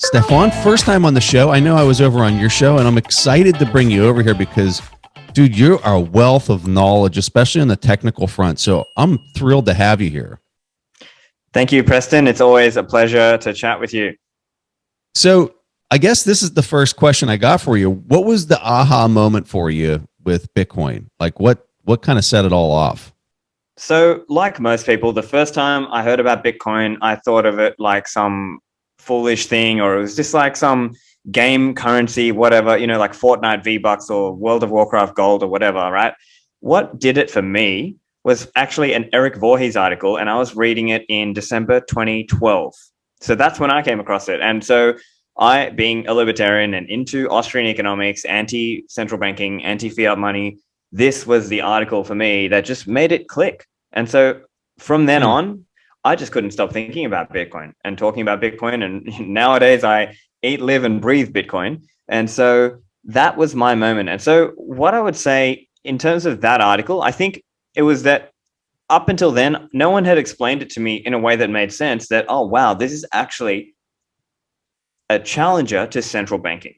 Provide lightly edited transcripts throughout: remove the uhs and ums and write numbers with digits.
Stephan, first time on the show. I know I was over on your show, and I'm excited to bring you over here because, dude, you are a wealth of knowledge, especially on the technical front. So I'm thrilled to have you here. Thank you, Preston. It's always a pleasure to chat with you. So I guess this is the first question I got for you. What was the aha moment for you with Bitcoin? Like what kind of set it all off? So, like most people, the first time I heard about Bitcoin, I thought of it like some foolish thing, or it was just like some game currency, whatever, like Fortnite V-Bucks or World of Warcraft Gold or whatever, right? What did it for me was actually an Eric Voorhees article, and I was reading it in December 2012. So that's when I came across it. And so I, being a libertarian and into Austrian economics, anti-central banking, anti-fiat money, this was the article for me that just made it click. And so from then on, I just couldn't stop thinking about Bitcoin and talking about Bitcoin. And nowadays I eat, live, and breathe Bitcoin. And so that was my moment. And so what I would say in terms of that article, I think it was that up until then, no one had explained it to me in a way that made sense that, oh, wow, this is actually a challenger to central banking.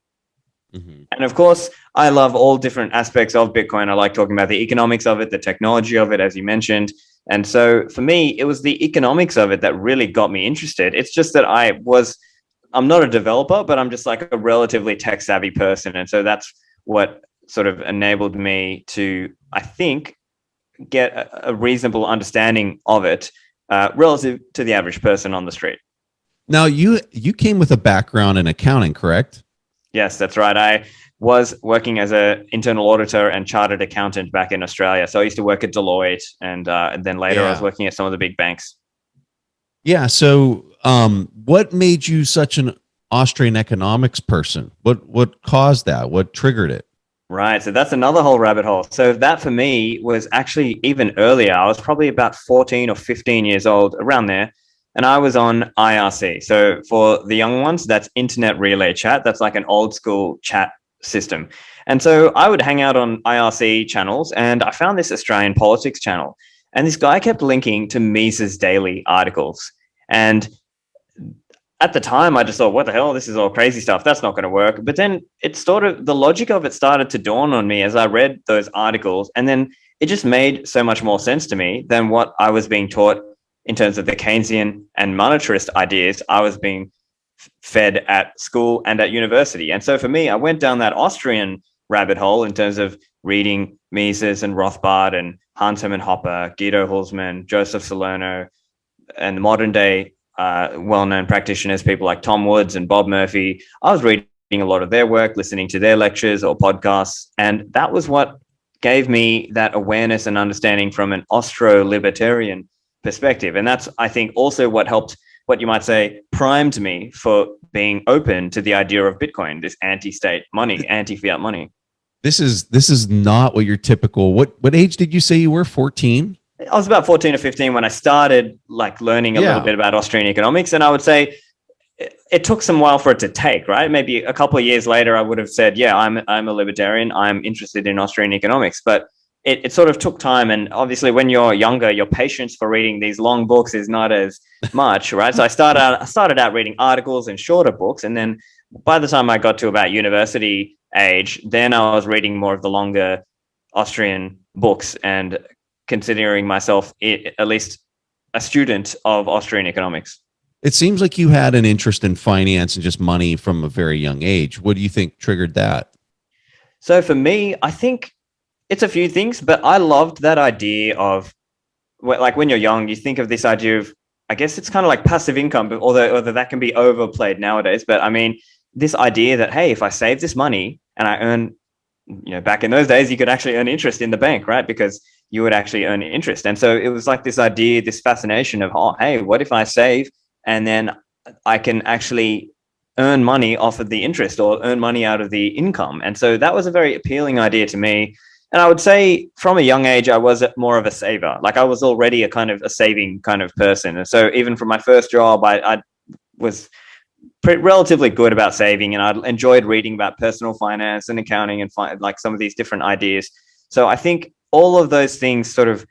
Mm-hmm. And of course, I love all different aspects of Bitcoin. I like talking about the economics of it, the technology of it, as you mentioned. And so for me, it was the economics of it that really got me interested. It's just that I'm not a developer, but I'm just like a relatively tech savvy person. And so that's what sort of enabled me to, I think, get a reasonable understanding of it relative to the average person on the street. Now, you came with a background in accounting, correct? Yes, that's right. I was working as an internal auditor and chartered accountant back in Australia. So I used to work at Deloitte, and then later I was working at some of the big banks. Yeah. So what made you such an Austrian economics person? What caused that? What triggered it? Right. So that's another whole rabbit hole. So that for me was actually even earlier. I was probably about 14 or 15 years old, around there. And I was on IRC. So for the young ones, that's Internet Relay Chat. That's like an old school chat system. And so I would hang out on IRC channels, and I found this Australian politics channel. And this guy kept linking to Mises Daily articles. And at the time, I just thought, what the hell? This is all crazy stuff. That's not going to work. But then the logic of it started to dawn on me as I read those articles. And then it just made so much more sense to me than what I was being taught in terms of the Keynesian and monetarist ideas I was being fed at school and at university. And so for me, I went down that Austrian rabbit hole in terms of reading Mises and Rothbard and Hans Hermann Hoppe, Guido Hulsmann, Joseph Salerno, and modern day well-known practitioners, people like Tom Woods and Bob Murphy. I was reading a lot of their work, listening to their lectures or podcasts. And that was what gave me that awareness and understanding from an Austro-libertarian perspective. And that's, I think, also what helped, what you might say, primed me for being open to the idea of Bitcoin, this anti-state money, anti-fiat money. This is not what your typical, what age did you say you were? 14? I was about 14 or 15 when I started like learning a little bit about Austrian economics. And I would say it took some while for it to take, right? Maybe a couple of years later, I would have said, yeah, I'm a libertarian. I'm interested in Austrian economics. But it sort of took time. And obviously when you're younger, your patience for reading these long books is not as much, right? So I started out reading articles and shorter books. And then by the time I got to about university age, then I was reading more of the longer Austrian books and considering myself at least a student of Austrian economics. It seems like you had an interest in finance and just money from a very young age. What do you think triggered that? So for me, I think it's a few things, but I loved that idea of, like, when you're young, you think of this idea of, I guess it's kind of like passive income, but although that can be overplayed nowadays. But I mean, this idea that, hey, if I save this money and I earn, back in those days, you could actually earn interest in the bank, right? Because you would actually earn interest. And so it was like this idea, this fascination of, oh, hey, what if I save and then I can actually earn money off of the interest or earn money out of the income? And so that was a very appealing idea to me. And I would say from a young age, I was more of a saver. Like I was already a kind of a saving kind of person. And so even from my first job, I was relatively good about saving, and I enjoyed reading about personal finance and accounting and like some of these different ideas. So I think all of those things sort of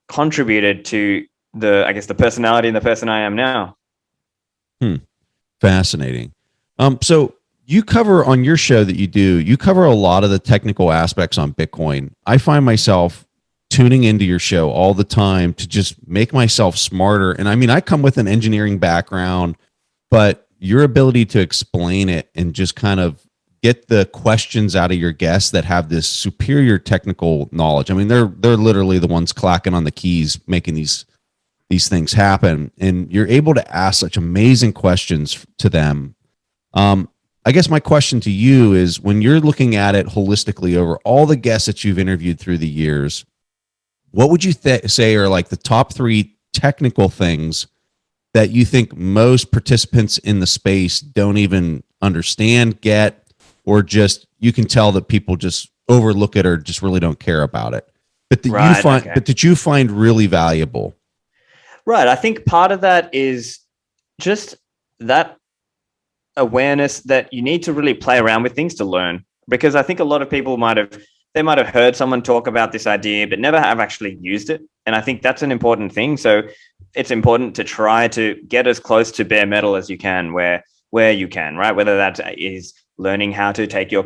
contributed to the personality and the person I am now. Fascinating. So you cover on your show that you cover a lot of the technical aspects on Bitcoin. I find myself tuning into your show all the time to just make myself smarter. And I mean, I come with an engineering background, but your ability to explain it and just kind of get the questions out of your guests that have this superior technical knowledge. I mean, they're literally the ones clacking on the keys, making these things happen. And you're able to ask such amazing questions to them. I guess my question to you is, when you're looking at it holistically over all the guests that you've interviewed through the years, what would you say are like the top three technical things that you think most participants in the space don't even understand, get, or just you can tell that people just overlook it or just really don't care about it, but that Right. you find, Okay. but that you find really valuable? Right. I think part of that is just that awareness that you need to really play around with things to learn. Because I think a lot of people might have heard someone talk about this idea, but never have actually used it. And I think that's an important thing. So it's important to try to get as close to bare metal as you can, where you can, right? Whether that is learning how to take your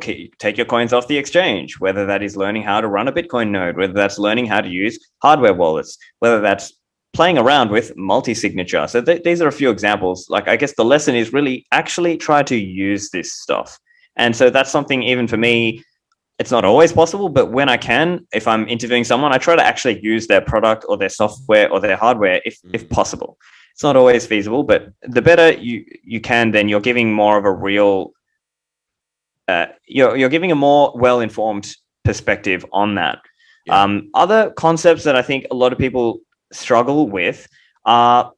coins off the exchange, whether that is learning how to run a Bitcoin node, whether that's learning how to use hardware wallets, whether that's playing around with multi-signature. So these are a few examples. Like, I guess the lesson is really actually try to use this stuff. And so that's something, even for me, it's not always possible, but when I can, if I'm interviewing someone, I try to actually use their product or their software or their hardware if possible. It's not always feasible, but the better you can, then you're giving more of a real, you're giving a more well-informed perspective on that. Yeah. Other concepts that I think a lot of people struggle with are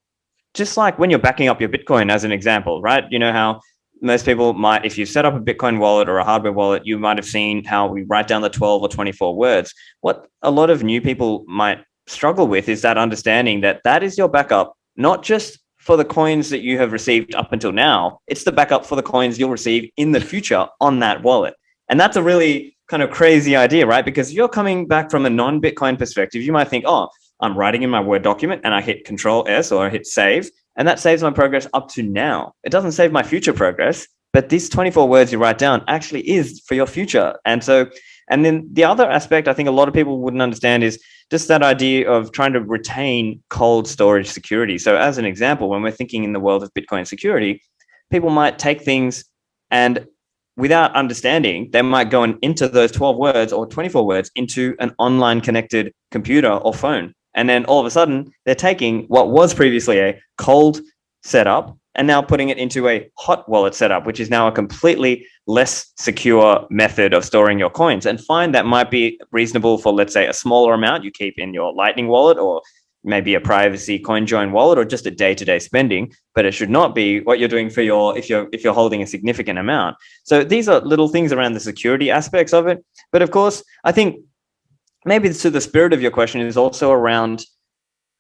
just like when you're backing up your Bitcoin, as an example, right? You know how most people might, if you set up a Bitcoin wallet or a hardware wallet, you might have seen how we write down the 12 or 24 words. What a lot of new people might struggle with is that understanding that that is your backup, not just for the coins that you have received up until now. It's the backup for the coins you'll receive in the future on that wallet. And that's a really kind of crazy idea, right? Because you're coming back from a non-Bitcoin perspective. You might think, oh, I'm writing in my Word document and I hit Control S or I hit save, and that saves my progress up to now. It doesn't save my future progress, but these 24 words you write down actually is for your future. And then the other aspect I think a lot of people wouldn't understand is just that idea of trying to retain cold storage security. So as an example, when we're thinking in the world of Bitcoin security, people might take things and without understanding, they might go and enter those 12 words or 24 words into an online connected computer or phone. And then all of a sudden, they're taking what was previously a cold setup and now putting it into a hot wallet setup, which is now a completely less secure method of storing your coins. And find that might be reasonable for, let's say, a smaller amount you keep in your Lightning wallet, or maybe a privacy CoinJoin wallet, or just a day-to-day spending. But it should not be what you're doing for if you're holding a significant amount. So these are little things around the security aspects of it. But of course, I think maybe to the spirit of your question is also around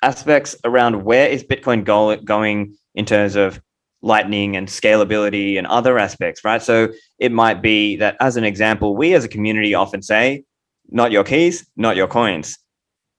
aspects around where is Bitcoin going in terms of Lightning and scalability and other aspects, right? So it might be that, as an example, we as a community often say, not your keys, not your coins.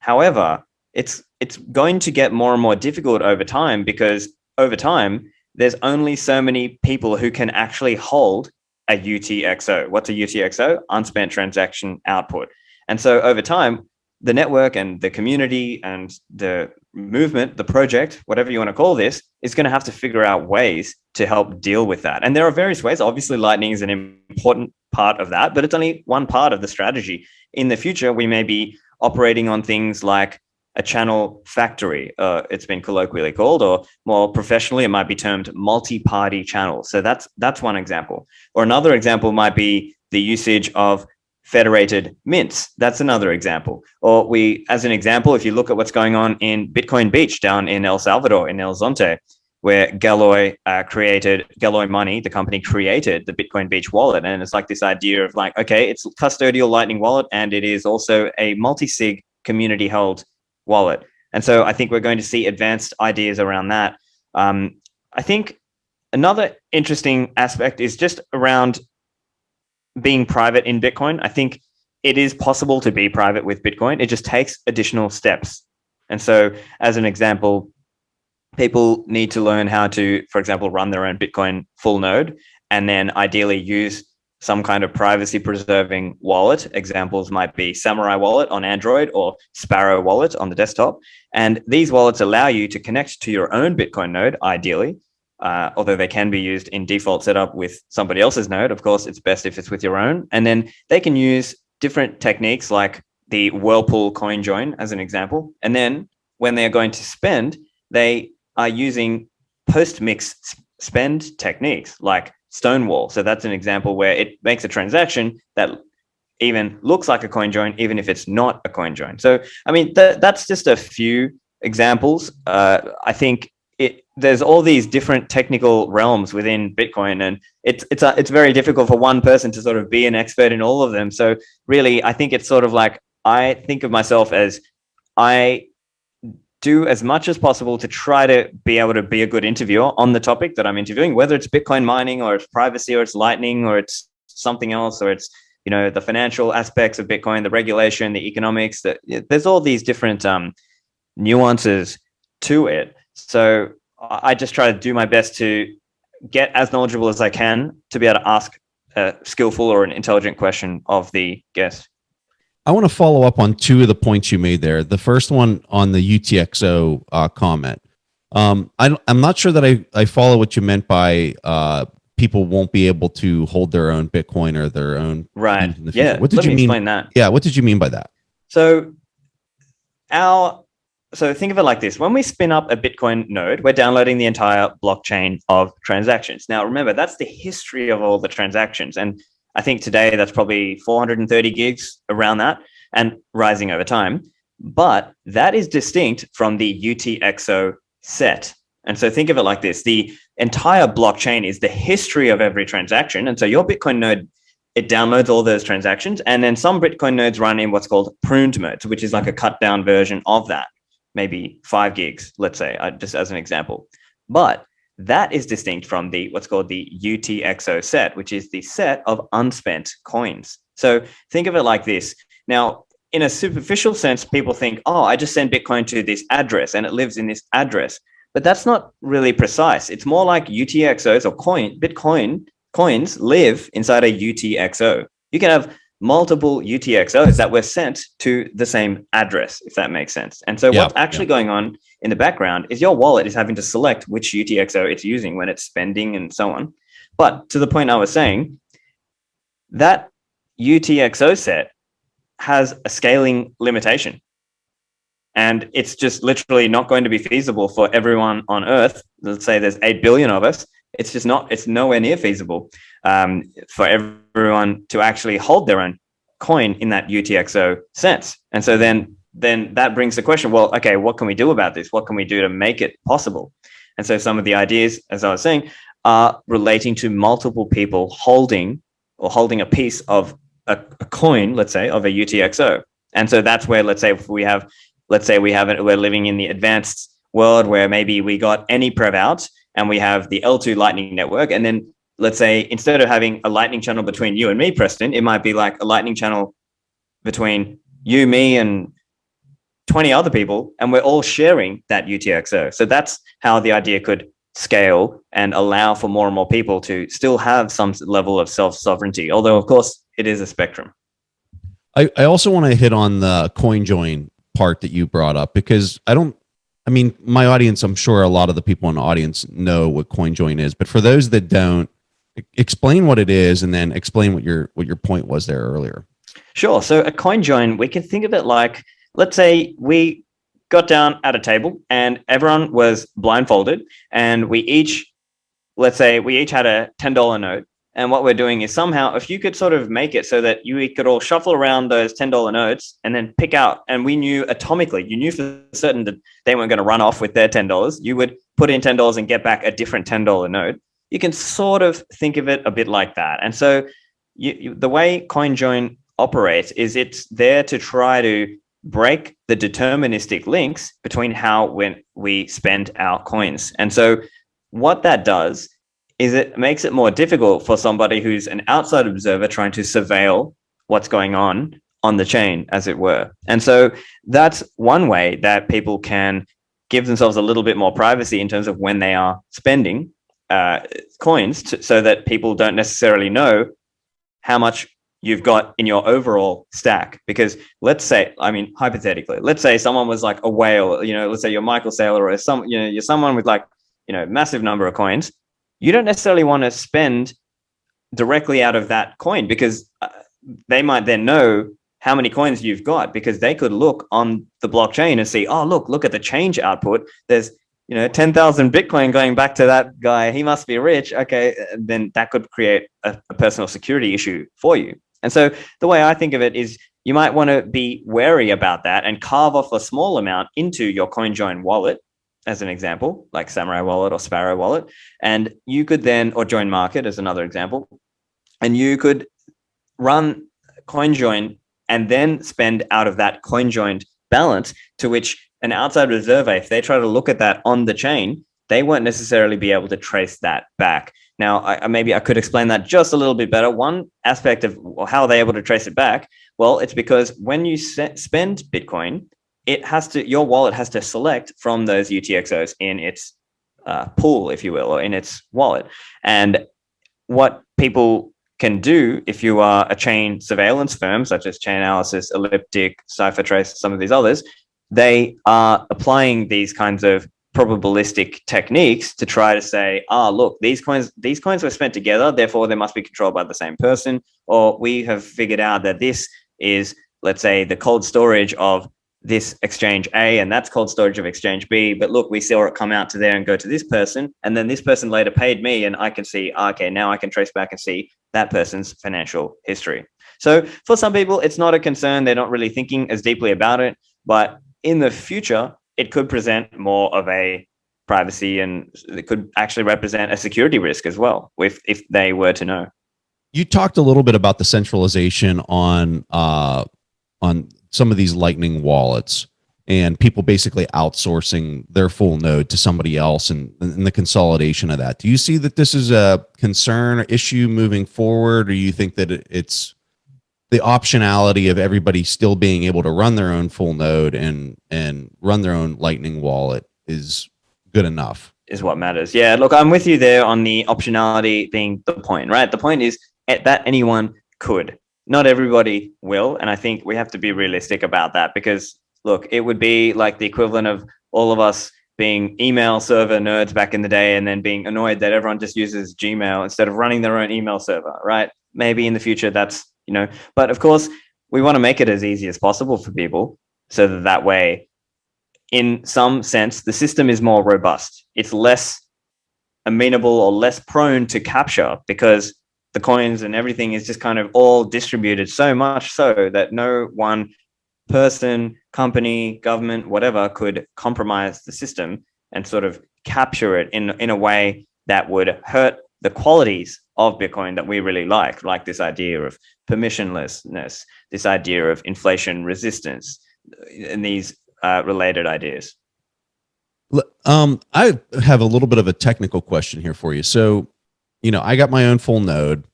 However, it's going to get more and more difficult over time, because over time, there's only so many people who can actually hold a UTXO. What's a UTXO? Unspent transaction output. And so over time, the network and the community and the movement, the project, whatever you want to call this, is going to have to figure out ways to help deal with that. And there are various ways. Obviously, Lightning is an important part of that, but it's only one part of the strategy. In the future, we may be operating on things like a channel factory, it's been colloquially called, or more professionally, it might be termed multi-party channels. So that's one example. Or another example might be the usage of federated mints. That's another example. Or as an example, if you look at what's going on in Bitcoin Beach down in El Salvador, in El Zonte, where Galloy Money, the company, created the Bitcoin Beach wallet. And it's like this idea of like, okay, it's custodial Lightning wallet, and it is also a multi-sig community held wallet. And so I think we're going to see advanced ideas around that. I think another interesting aspect is just around being private in Bitcoin. I think it is possible to be private with Bitcoin. It just takes additional steps. And so, as an example, people need to learn how to, for example, run their own Bitcoin full node, and then ideally use some kind of privacy preserving wallet. Examples might be Samurai Wallet on Android or Sparrow Wallet on the desktop. And these wallets allow you to connect to your own Bitcoin node, ideally, although they can be used in default setup with somebody else's node. Of course, it's best if it's with your own. And then they can use different techniques like the Whirlpool coin join as an example. And then when they're going to spend, they are using post-mix spend techniques like Stonewall. So that's an example where it makes a transaction that even looks like a coin join, even if it's not a coin join. So, I mean, that's just a few examples. I think there's all these different technical realms within Bitcoin, and it's very difficult for one person to sort of be an expert in all of them. So really, I think it's sort of like, I think of myself as I do as much as possible to try to be able to be a good interviewer on the topic that I'm interviewing, whether it's Bitcoin mining or it's privacy or it's Lightning or it's something else, or it's, you know, the financial aspects of Bitcoin, the regulation, the economics. There's all these different nuances to it. So I just try to do my best to get as knowledgeable as I can to be able to ask a skillful or an intelligent question of the guest. I want to follow up on two of the points you made there. The first one on the UTXO comment. I'm not sure that I follow what you meant by people won't be able to hold their own Bitcoin or their own. Right. In the Yeah. What did Let you me mean? Explain that. Yeah. What did you mean by that? So think of it like this. When we spin up a Bitcoin node, we're downloading the entire blockchain of transactions. Now, remember, that's the history of all the transactions. And I think today that's probably 430 gigs, around that, and rising over time. But that is distinct from the UTXO set. And so think of it like this. The entire blockchain is the history of every transaction. And so your Bitcoin node, it downloads all those transactions. And then some Bitcoin nodes run in what's called pruned mode, which is like a cut down version of that, maybe 5 gigs, let's say, just as an example. But that is distinct from the what's called the UTXO set, which is the set of unspent coins. So think of it like this. Now, in a superficial sense, people think, oh, I just send Bitcoin to this address and it lives in this address. But that's not really precise. It's more like UTXOs or Bitcoin coins live inside a UTXO. You can have multiple UTXOs that were sent to the same address, if that makes sense. And so what's actually going on in the background is your wallet is having to select which UTXO it's using when it's spending and so on. But to the point I was saying, that UTXO set has a scaling limitation. And it's just literally not going to be feasible for everyone on Earth. Let's say there's 8 billion of us. It's just not, it's nowhere near feasible for everyone to actually hold their own coin in that UTXO sense. And so then that brings the question, well, okay, what can we do about this? What can we do to make it possible? And so some of the ideas, as I was saying, are relating to multiple people holding a piece of a coin, let's say, of a UTXO. And so that's where, let's say we're living in the advanced world where maybe we got any prev out and we have the L2 Lightning network. And then let's say instead of having a Lightning channel between you and me, Preston, it might be like a Lightning channel between you, me, and 20 other people, and we're all sharing that UTXO. So that's how the idea could scale and allow for more and more people to still have some level of self-sovereignty, although, of course, it is a spectrum. I also want to hit on the coin join part that you brought up, because my audience, I'm sure a lot of the people in the audience know what coin join is, but for those that don't, explain what it is and then explain what your point was there earlier. Sure. So a coin join, we can think of it like, let's say we got down at a table and everyone was blindfolded, and we each had a $10 note. And what we're doing is somehow, if you could sort of make it so that we could all shuffle around those $10 notes and then pick out, and we knew atomically, you knew for certain that they weren't going to run off with their $10. You would put in $10 and get back a different $10 note. You can sort of think of it a bit like that. And so the way CoinJoin operates is it's there to try to break the deterministic links between when we spend our coins. And so what that does is it makes it more difficult for somebody who's an outside observer trying to surveil what's going on the chain, as it were. And so that's one way that people can give themselves a little bit more privacy in terms of when they are spending coins so that people don't necessarily know how much you've got in your overall stack. Because let's say, I mean, hypothetically, let's say someone was like a whale, you know, let's say you're Michael Saylor or some, you know, you're someone with like, you know, massive number of coins. You don't necessarily want to spend directly out of that coin, because they might then know how many coins you've got, because they could look on the blockchain and see, oh, look at the change output. There's, you know, 10,000 Bitcoin going back to that guy. He must be rich. Okay. Then that could create a personal security issue for you. And so the way I think of it is you might want to be wary about that and carve off a small amount into your CoinJoin wallet, as an example, like Samurai Wallet or Sparrow Wallet. And you could then, or Join Market as another example, and you could run CoinJoin and then spend out of that CoinJoin balance, to which an outside observer, if they try to look at that on the chain, they won't necessarily be able to trace that back. Now, maybe I could explain that just a little bit better. One aspect of how they're able to trace it back, well, it's because when you spend Bitcoin, your wallet has to select from those UTXOs in its pool, if you will, or in its wallet. And what people can do, if you are a chain surveillance firm such as Chainalysis, Elliptic, CipherTrace, some of these others, they are applying these kinds of probabilistic techniques to try to say, look, these coins were spent together, therefore they must be controlled by the same person. Or we have figured out that this is, let's say, the cold storage of this exchange A, and that's cold storage of exchange B. But look, we saw it come out to there and go to this person, and then this person later paid me, and I can see, okay, now I can trace back and see that person's financial history. So for some people, it's not a concern. They're not really thinking as deeply about it. But in the future, it could present more of a privacy, and it could actually represent a security risk as well, if they were to know. You talked a little bit about the centralization on some of these Lightning wallets, and people basically outsourcing their full node to somebody else, and the consolidation of that. Do you see that this is a concern or issue moving forward, or do you think that it's the optionality of everybody still being able to run their own full node and run their own Lightning wallet is good enough? Is what matters. Yeah, look, I'm with you there on the optionality being the point, right? The point is that anyone could. Not everybody will, and I think we have to be realistic about that, because look, it would be like the equivalent of all of us being email server nerds back in the day and then being annoyed that everyone just uses Gmail instead of running their own email server, right? Maybe in the future that's, you know, but of course we want to make it as easy as possible for people, so that way, in some sense, the system is more robust. It's less amenable or less prone to capture, because the coins and everything is just kind of all distributed so much so that no one person, company, government, whatever, could compromise the system and sort of capture it in a way that would hurt the qualities of Bitcoin that we really like this idea of permissionlessness, this idea of inflation resistance, and these related ideas. I have a little bit of a technical question here for you. So, you know, I got my own full node.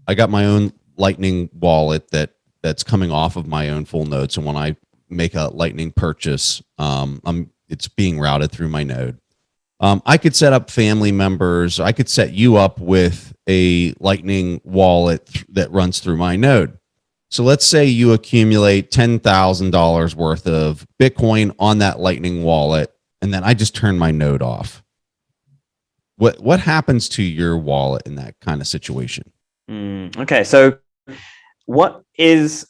I got my own Lightning wallet that's coming off of my own full node. So when I make a Lightning purchase, it's being routed through my node. I could set up family members. I could set you up with a Lightning wallet that runs through my node. So let's say you accumulate $10,000 worth of Bitcoin on that Lightning wallet, and then I just turn my node off. What happens to your wallet in that kind of situation? Okay, so what is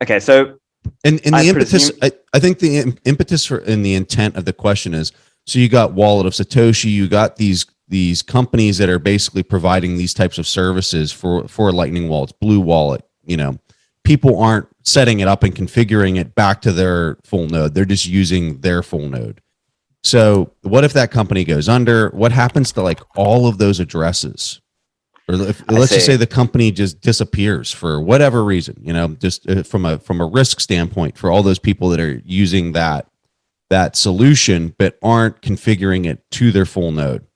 okay? So and the impetus, I think the impetus for and the intent of the question is, so you got Wallet of Satoshi, you got these companies that are basically providing these types of services for Lightning wallets, Blue Wallet. You know, people aren't setting it up and configuring it back to their full node; they're just using their full node. So what if that company goes under? What happens to like all of those addresses? Or let's just say the company just disappears for whatever reason, you know, just from a risk standpoint for all those people that are using that solution but aren't configuring it to their full node.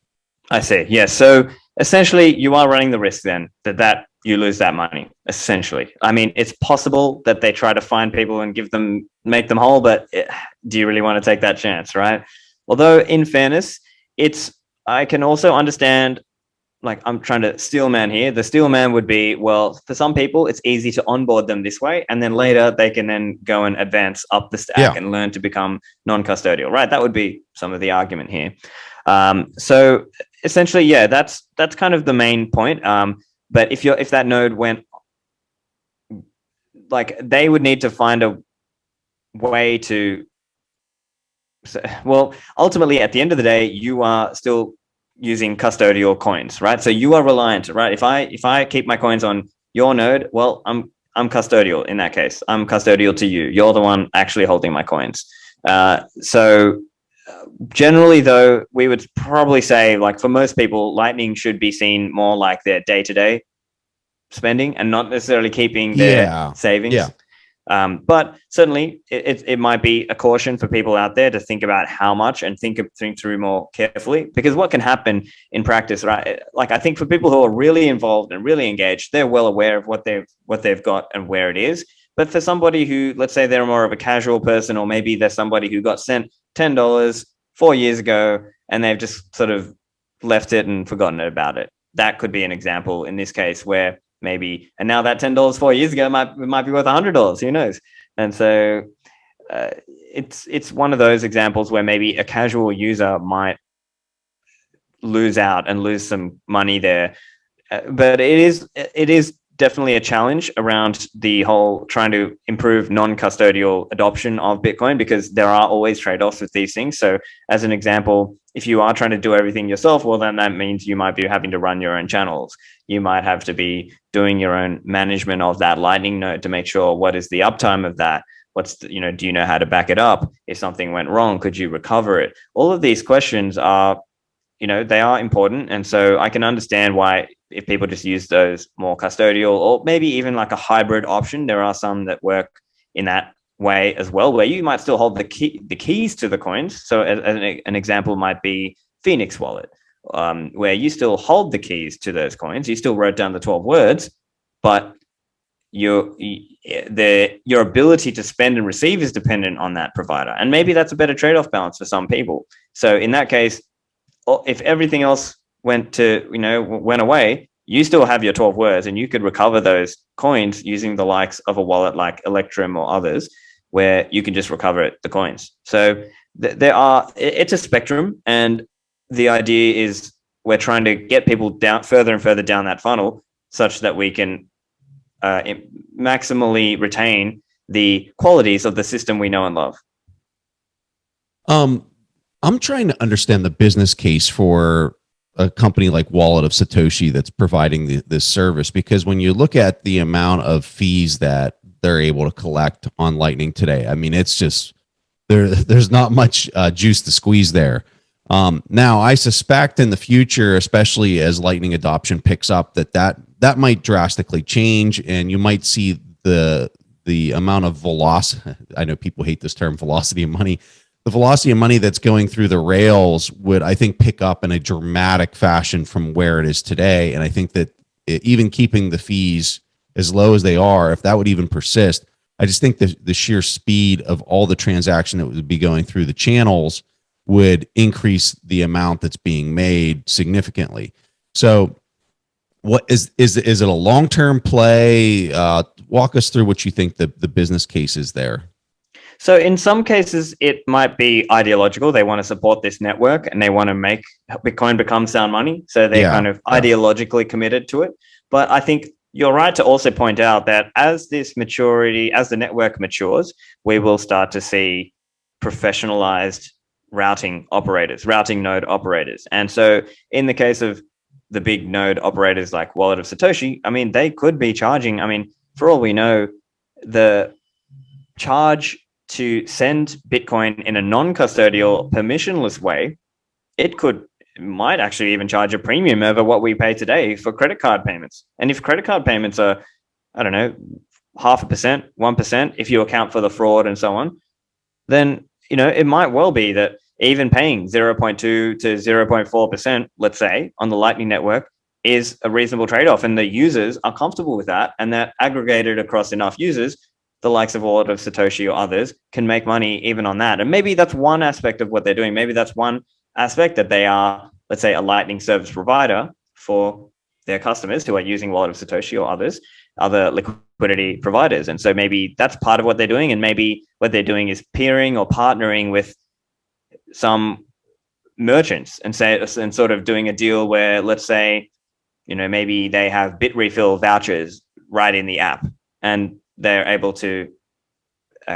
I see. Yes. So essentially you are running the risk then that you lose that money, essentially. I mean, it's possible that they try to find people and make them whole, but do you really want to take that chance, right? Although in fairness, I can also understand, like, I'm trying to steel man here. The steel man would be, well, for some people, it's easy to onboard them this way. And then later they can then go and advance up the stack and learn to become non-custodial, right? That would be some of the argument here. So essentially, yeah, that's kind of the main point. But if that node went, like, they would need to find a way to, well, ultimately at the end of the day, you are still using custodial coins, right? So you are reliant, right? If I keep my coins on your node, well, I'm custodial in that case. I'm custodial to you. You're the one actually holding my coins. So generally, though, we would probably say, like, for most people, Lightning should be seen more like their day-to-day spending and not necessarily keeping their savings. Yeah. But certainly it might be a caution for people out there to think about how much and think through more carefully, because what can happen in practice, right? Like, I think for people who are really involved and really engaged, they're well aware of what they've got and where it is. But for somebody who, let's say they're more of a casual person, or maybe they're somebody who got sent $10 4 years ago and they've just sort of left it and forgotten about it. That could be an example in this case where maybe, and now that $10 4 years ago might be worth $100. Who knows? And so it's one of those examples where maybe a casual user might lose out and lose some money there. But it is definitely a challenge around the whole trying to improve non-custodial adoption of Bitcoin, because there are always trade-offs with these things. So as an example, if you are trying to do everything yourself, well, then that means you might be having to run your own channels. You might have to be doing your own management of that Lightning node to make sure what is the uptime of that. Do you know how to back it up? If something went wrong, could you recover it? All of these questions are, they are important. And so I can understand why, if people just use those more custodial, or maybe even like a hybrid option, there are some that work in that way as well, where you might still hold the keys to the coins. So an example might be Phoenix Wallet, where you still hold the keys to those coins. You still wrote down the 12 words, but your ability to spend and receive is dependent on that provider. And maybe that's a better trade-off balance for some people. So in that case, if everything else went away, you still have your 12 words, and you could recover those coins using the likes of a wallet like Electrum or others, where you can just recover the coins. So it's a spectrum, and the idea is we're trying to get people down further and further down that funnel, such that we can maximally retain the qualities of the system we know and love. I'm trying to understand the business case for a company like Wallet of Satoshi that's providing this service, because when you look at the amount of fees that they're able to collect on Lightning today, I mean, it's just there's not much juice to squeeze there. Now, I suspect in the future, especially as Lightning adoption picks up, that might drastically change, and you might see the amount of velocity. I know people hate this term, velocity of money. The velocity of money that's going through the rails would, I think, pick up in a dramatic fashion from where it is today. And I think that even keeping the fees as low as they are, if that would even persist, I just think the sheer speed of all the transaction that would be going through the channels would increase the amount that's being made significantly. So what is it a long-term play? Walk us through what you think the business case is there. So in some cases, it might be ideological. They want to support this network and they want to make Bitcoin become sound money. So they're kind of ideologically committed to it. But I think you're right to also point out that as the network matures, we will start to see professionalized routing node operators. And so in the case of the big node operators like Wallet of Satoshi, I mean, they could be charging, I mean, for all we know, the charge to send Bitcoin in a non-custodial, permissionless way, it might actually even charge a premium over what we pay today for credit card payments. And if credit card payments are, I don't know, 0.5%, 1%, if you account for the fraud and so on, then, it might well be that even paying 0.2 to 0.4%, let's say, on the Lightning Network is a reasonable trade-off, and the users are comfortable with that, and that aggregated across enough users, the likes of Wallet of Satoshi or others can make money even on that. And maybe that's one aspect of what they're doing. Maybe that's one aspect, that they are, let's say, a Lightning service provider for their customers who are using Wallet of Satoshi or other liquidity providers. And so maybe that's part of what they're doing. And maybe what they're doing is peering or partnering with some merchants and sort of doing a deal where, let's say, maybe they have bit refill vouchers right in the app, and they're able to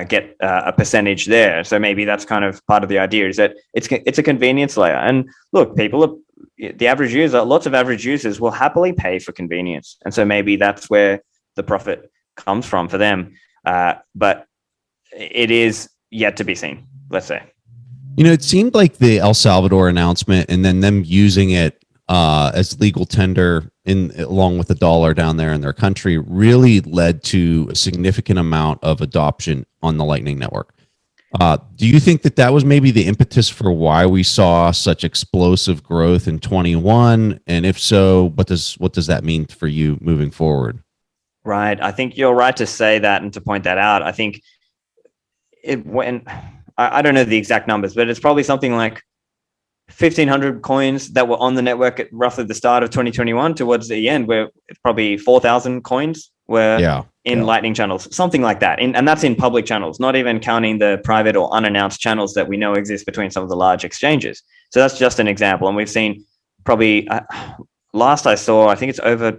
get a percentage there. So maybe that's kind of part of the idea, is that it's a convenience layer. And look, the average user, lots of average users will happily pay for convenience. And so maybe that's where the profit comes from for them. But it is yet to be seen, let's say. It seemed like the El Salvador announcement and then them using it as legal tender along with the dollar down there in their country really led to a significant amount of adoption on the Lightning Network. Do you think that was maybe the impetus for why we saw such explosive growth in 21? And if so, what does that mean for you moving forward? Right. I think you're right to say that and to point that out. I think I don't know the exact numbers, but it's probably something like 1,500 coins that were on the network at roughly the start of 2021 towards the end, where probably 4,000 coins were in Lightning channels, something like that. And that's in public channels, not even counting the private or unannounced channels that we know exist between some of the large exchanges. So that's just an example. And we've seen probably, last I saw, I think it's over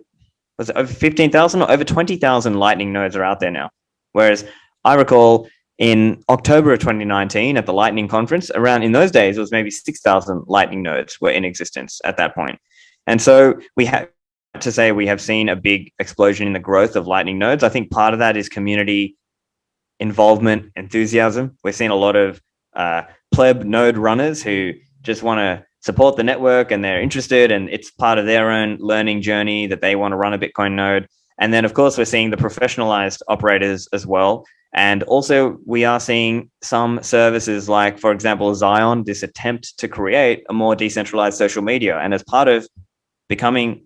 15,000 or over 20,000 Lightning nodes are out there now. Whereas I recall in October of 2019 at the Lightning conference, around in those days, it was maybe 6,000 Lightning nodes were in existence at that point. And so we have to say we have seen a big explosion in the growth of Lightning nodes. I think part of that is community involvement, enthusiasm. We've seen a lot of pleb node runners who just want to support the network and they're interested, and it's part of their own learning journey that they want to run a Bitcoin node. And then, of course, we're seeing the professionalized operators as well. And also, we are seeing some services like, for example, Zion, this attempt to create a more decentralized social media. And as part of becoming,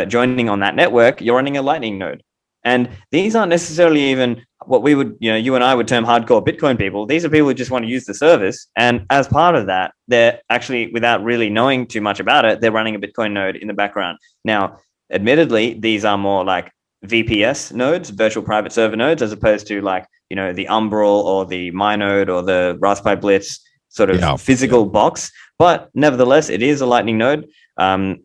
joining on that network, you're running a Lightning node. And these aren't necessarily even what we would, you and I would term hardcore Bitcoin people. These are people who just want to use the service. And as part of that, they're actually, without really knowing too much about it, they're running a Bitcoin node in the background. Now, admittedly, these are more like VPS nodes, virtual private server nodes, as opposed to like, the Umbrel or the MyNode or the Raspberry Blitz sort of physical box. But nevertheless, it is a Lightning node, and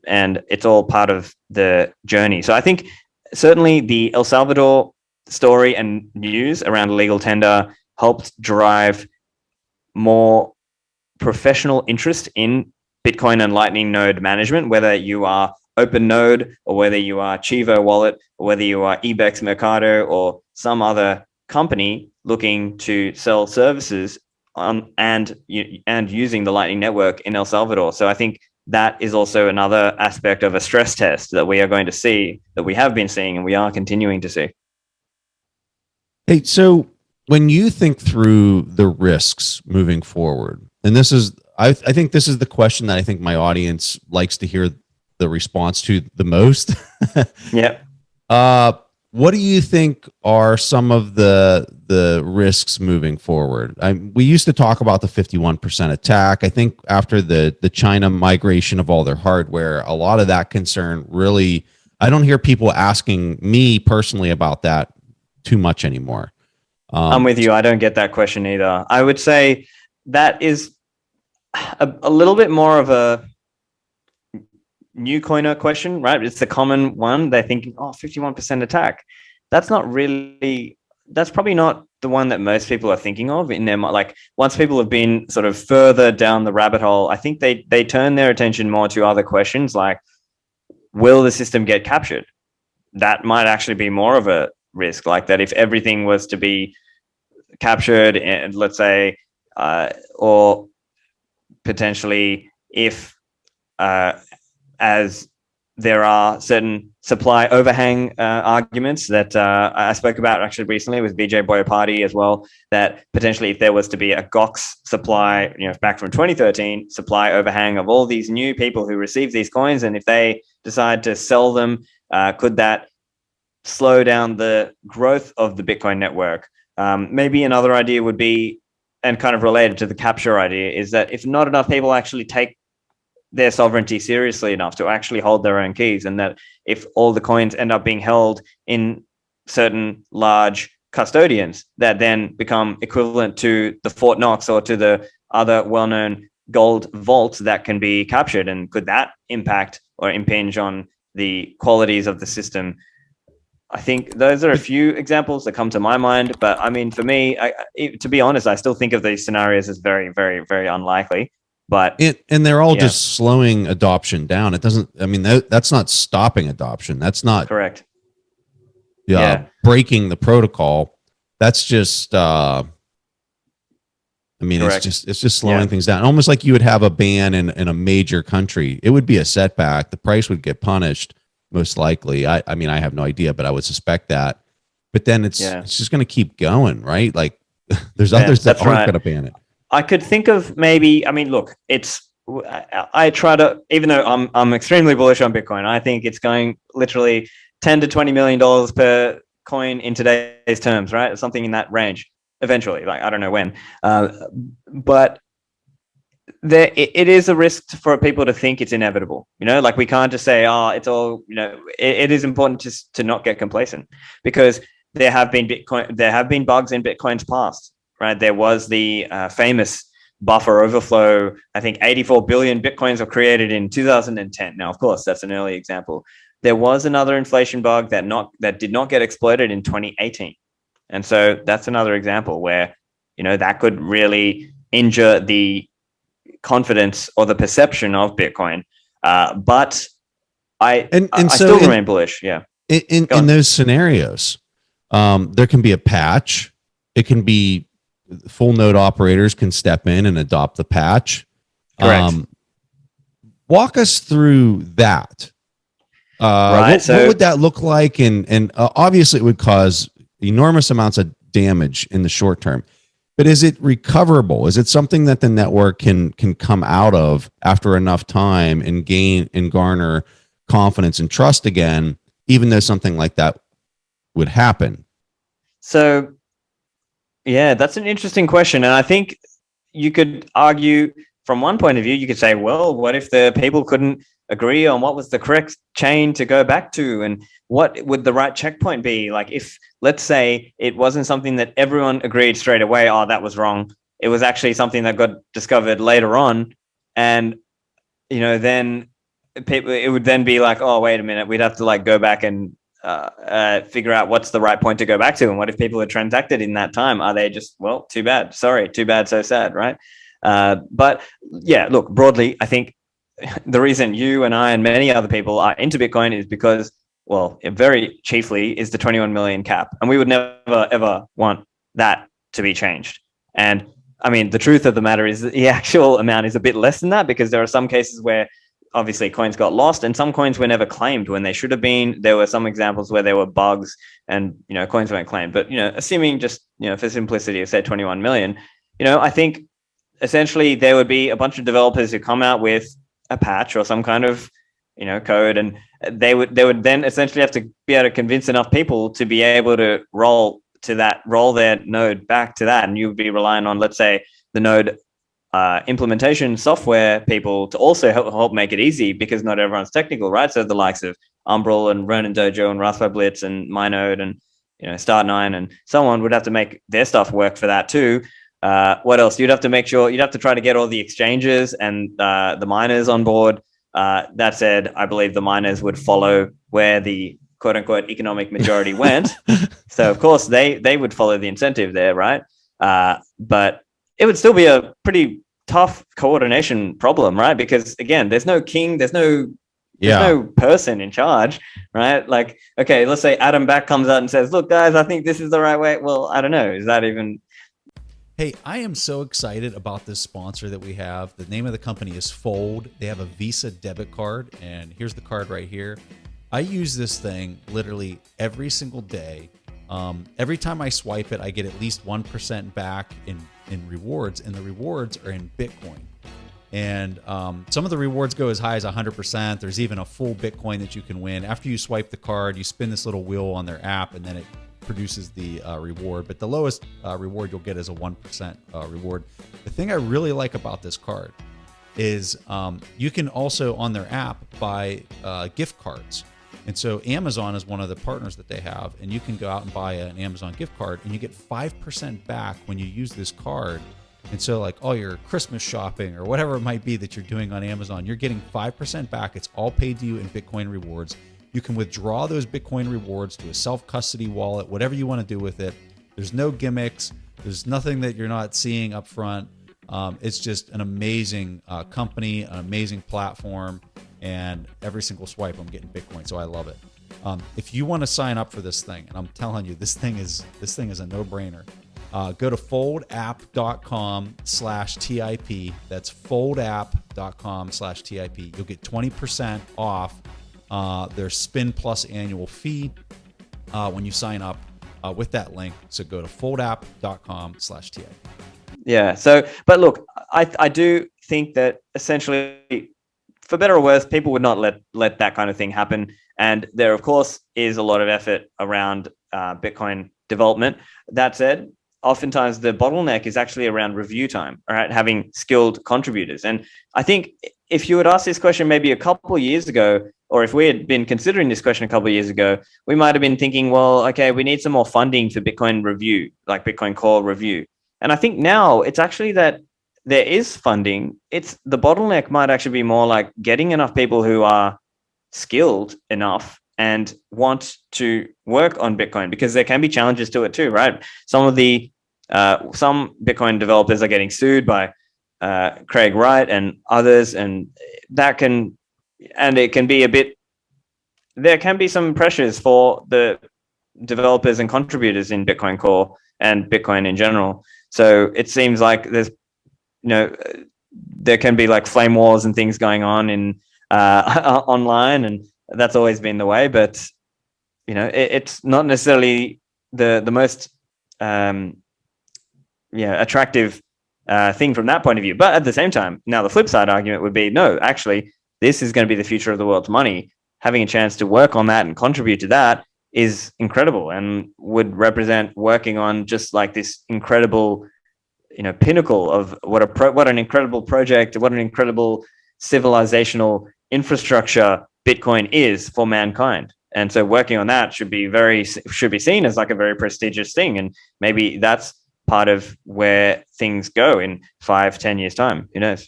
it's all part of the journey. So I think certainly the El Salvador story and news around legal tender helped drive more professional interest in Bitcoin and Lightning node management, whether you are OpenNode or whether you are Chivo Wallet or whether you are Ebex Mercado or some other company looking to sell services on and using the Lightning network in El Salvador. So I think that is also another aspect of a stress test that we are going to see, that we have been seeing and we are continuing to see. Hey, so when you think through the risks moving forward, and this is, I think this is the question that I think my audience likes to hear the response to the most. Yeah. What do you think are some of the risks moving forward? We used to talk about the 51% attack. I think after the China migration of all their hardware, a lot of that concern really, I don't hear people asking me personally about that too much anymore. I'm with you. I don't get that question either. I would say that is a little bit more of a new coiner question, right? It's the common one. They're thinking, 51% attack. That's probably not the one that most people are thinking of in their mind. Like once people have been sort of further down the rabbit hole, I think they turn their attention more to other questions like, will the system get captured? That might actually be more of a risk, like that if everything was to be captured, and let's say, or potentially if as there are certain supply overhang arguments that I spoke about actually recently with Vijay Boyapati as well, that potentially if there was to be a GOX supply, back from 2013, supply overhang of all these new people who receive these coins, and if they decide to sell them, could that slow down the growth of the Bitcoin network? Maybe another idea would be, and kind of related to the capture idea, is that if not enough people actually take their sovereignty seriously enough to actually hold their own keys, and that if all the coins end up being held in certain large custodians that then become equivalent to the Fort Knox or to the other well-known gold vaults that can be captured, and could that impact or impinge on the qualities of the system? I think those are a few examples that come to my mind, but I mean, for me, to be honest, I still think of these scenarios as very, very, very unlikely. But and they're all just slowing adoption down. It doesn't. I mean, that's not stopping adoption. That's not correct. Breaking the protocol. That's just. I mean, correct. It's just slowing things down. Almost like you would have a ban in a major country. It would be a setback. The price would get punished most likely. I mean, I have no idea, but I would suspect that. But then it's just going to keep going, right? Like there's others that aren't going to ban it. I could think of maybe, I mean, look, I try to, even though I'm extremely bullish on Bitcoin, I think it's going literally $10 to $20 million per coin in today's terms, right? Something in that range eventually, like, I don't know when. But it is a risk for people to think it's inevitable, like we can't just say, oh, it's all, it is important to not get complacent, because there have been bugs in Bitcoin's past. Right, there was the famous buffer overflow. I think 84 billion Bitcoins were created in 2010. Now, of course, that's an early example. There was another inflation bug that did not get exploited in 2018. And so that's another example where, that could really injure the confidence or the perception of Bitcoin. But I still remain bullish. Yeah. In those scenarios, there can be a patch. It can be full node operators can step in and adopt the patch. Correct. Walk us through that. What would that look like? And obviously it would cause enormous amounts of damage in the short term, but is it recoverable? Is it something that the network can come out of after enough time and gain and garner confidence and trust again, even though something like that would happen? So, yeah, that's an interesting question. And I think you could argue from one point of view, you could say, well, what if the people couldn't agree on what was the correct chain to go back to? And what would the right checkpoint be? Like if, let's say, it wasn't something that everyone agreed straight away, oh, that was wrong. It was actually something that got discovered later on. And, then people, it would then be like, oh, wait a minute, we'd have to like go back and figure out what's the right point to go back to. And what if people are transacted in that time? Are they just, well, too bad, sorry, too bad, so sad, right? But yeah, look, broadly, I think the reason you and I and many other people are into Bitcoin is because, well, it very chiefly is the 21 million cap. And we would never, ever want that to be changed. And I mean, the truth of the matter is that the actual amount is a bit less than that, because there are some cases where obviously coins got lost and some coins were never claimed when they should have been. There were some examples where there were bugs and, coins weren't claimed. But, assuming just, for simplicity, say 21 million, I think essentially there would be a bunch of developers who come out with a patch or some kind of, code, and they would then essentially have to be able to convince enough people to be able to roll their node back to that. And you would be relying on, let's say, the node implementation software people to also help make it easy, because not everyone's technical, right? So the likes of Umbrel and Ronin Dojo and Raspberry Blitz and MyNode and Start9 and so on would have to make their stuff work for that too. What else? You'd have to try to get all the exchanges and the miners on board. That said, I believe the miners would follow where the quote unquote economic majority went. So of course they would follow the incentive there, right? But it would still be a pretty tough coordination problem, right? Because again, there's no king, there's no person in charge, right? Like, okay, let's say Adam Back comes out and says, look, guys, I think this is the right way. Well, I don't know. Is that even... Hey, I am so excited about this sponsor that we have. The name of the company is Fold. They have a Visa debit card, and here's the card right here. I use this thing literally every single day. Every time I swipe it, I get at least 1% back in rewards, and the rewards are in Bitcoin. And some of the rewards go as high as 100%. There's even a full Bitcoin that you can win. After you swipe the card, you spin this little wheel on their app, and then it produces the reward, but the lowest reward you'll get is a 1% reward. The thing I really like about this card is you can also on their app buy gift cards. And so Amazon is one of the partners that they have, and you can go out and buy an Amazon gift card and you get 5% back when you use this card. And so like all your Christmas shopping or whatever it might be that you're doing on Amazon, you're getting 5% back. It's all paid to you in Bitcoin rewards. You can withdraw those Bitcoin rewards to a self-custody wallet, whatever you want to do with it. There's no gimmicks. There's nothing that you're not seeing up front. It's just an amazing company, an amazing platform, and every single swipe I'm getting Bitcoin, so I love it. If you want to sign up for this thing, and I'm telling you, this thing is a no-brainer. Go to foldapp.com/TIP. That's foldapp.com/TIP. You'll get 20% off their Spin Plus annual fee when you sign up with that link. So go to foldapp.com/TIP. Yeah. So, but look, I do think that essentially, for better or worse, people would not let that kind of thing happen. And there, of course, is a lot of effort around Bitcoin development. That said, oftentimes the bottleneck is actually around review time, all right, having skilled contributors. And I think if you had asked this question maybe a couple of years ago, or if we had been considering this question a couple of years ago, we might have been thinking, well, okay, we need some more funding for Bitcoin review, like Bitcoin Core review. And I think now it's actually that there is funding. It's the bottleneck might actually be more like getting enough people who are skilled enough and want to work on Bitcoin, because there can be challenges to it too, right? Some Bitcoin developers are getting sued by Craig Wright and others, and it can be there can be some pressures for the developers and contributors in Bitcoin Core and Bitcoin in general. So it seems like there's, there can be like flame wars and things going on in online, and that's always been the way. But it's not necessarily the most attractive thing from that point of view. But at the same time, now the flip side argument would be, no, actually, this is going to be the future of the world's money. Having a chance to work on that and contribute to that is incredible, and would represent working on just like this incredible, pinnacle of what an incredible project, what an incredible civilizational infrastructure Bitcoin is for mankind. And so working on that should be seen as like a very prestigious thing. And maybe that's part of where things go in 5-10 years time. Who knows?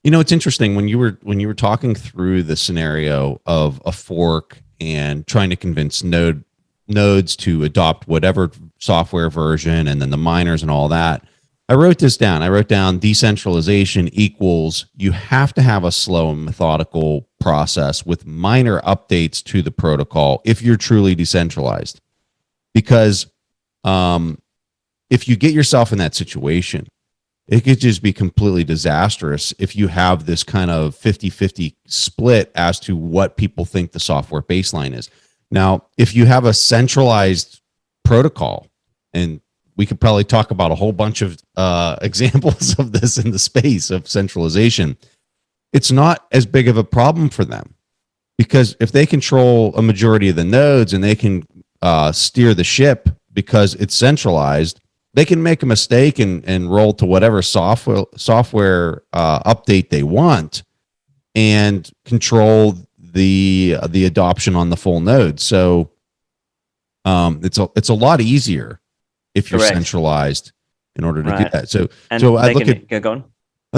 It's interesting when you were talking through the scenario of a fork and trying to convince nodes to adopt whatever software version, and then the miners and all that. I wrote this down. I wrote down decentralization equals you have to have a slow and methodical process with minor updates to the protocol if you're truly decentralized. Because if you get yourself in that situation, it could just be completely disastrous if you have this kind of 50-50 split as to what people think the software baseline is. Now, if you have a centralized protocol, and we could probably talk about a whole bunch of examples of this in the space of centralization, it's not as big of a problem for them, because if they control a majority of the nodes and they can steer the ship because it's centralized, they can make a mistake and roll to whatever software update they want and control the adoption on the full node. So it's a lot easier if you're Correct. Centralized in order to do that. So I look at go on.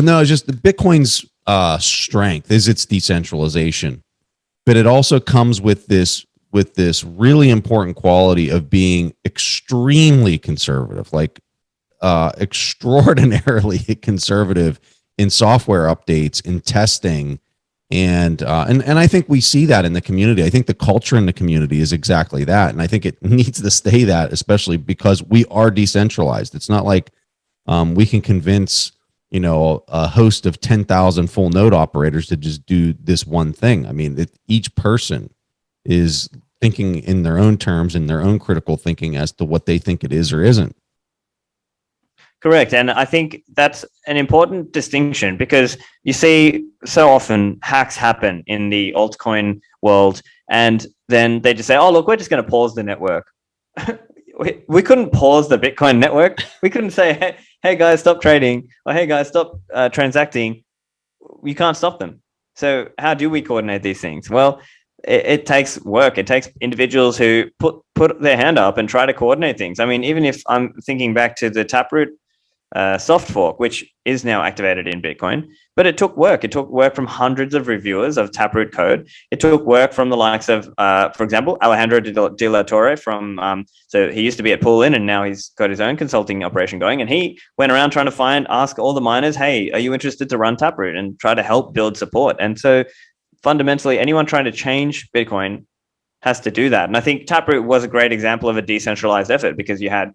No, it's just the Bitcoin's strength is its decentralization, but it also comes with this really important quality of being extremely conservative, like extraordinarily conservative in software updates, in testing, and I think we see that in the community. I think the culture in the community is exactly that, and I think it needs to stay that, especially because we are decentralized. It's not like we can convince a host of 10,000 full node operators to just do this one thing. I mean, each person is thinking in their own terms, in their own critical thinking as to what they think it is or isn't. Correct. And I think that's an important distinction, because you see so often hacks happen in the altcoin world, and then they just say, oh, look, we're just going to pause the network. we couldn't pause the Bitcoin network. We couldn't say, hey guys, stop trading, or hey guys, stop transacting. You can't stop them. So how do we coordinate these things? Well, it takes work. It takes individuals who put their hand up and try to coordinate things. I mean, even if I'm thinking back to the Taproot soft fork, which is now activated in Bitcoin, but it took work. It took work from hundreds of reviewers of Taproot code. It took work from the likes of, for example, Alejandro de la Torre from, so he used to be at Poolin and now he's got his own consulting operation going. And he went around trying to ask all the miners, hey, are you interested to run Taproot, and try to help build support. And so fundamentally, anyone trying to change Bitcoin has to do that. And I think Taproot was a great example of a decentralized effort, because you had,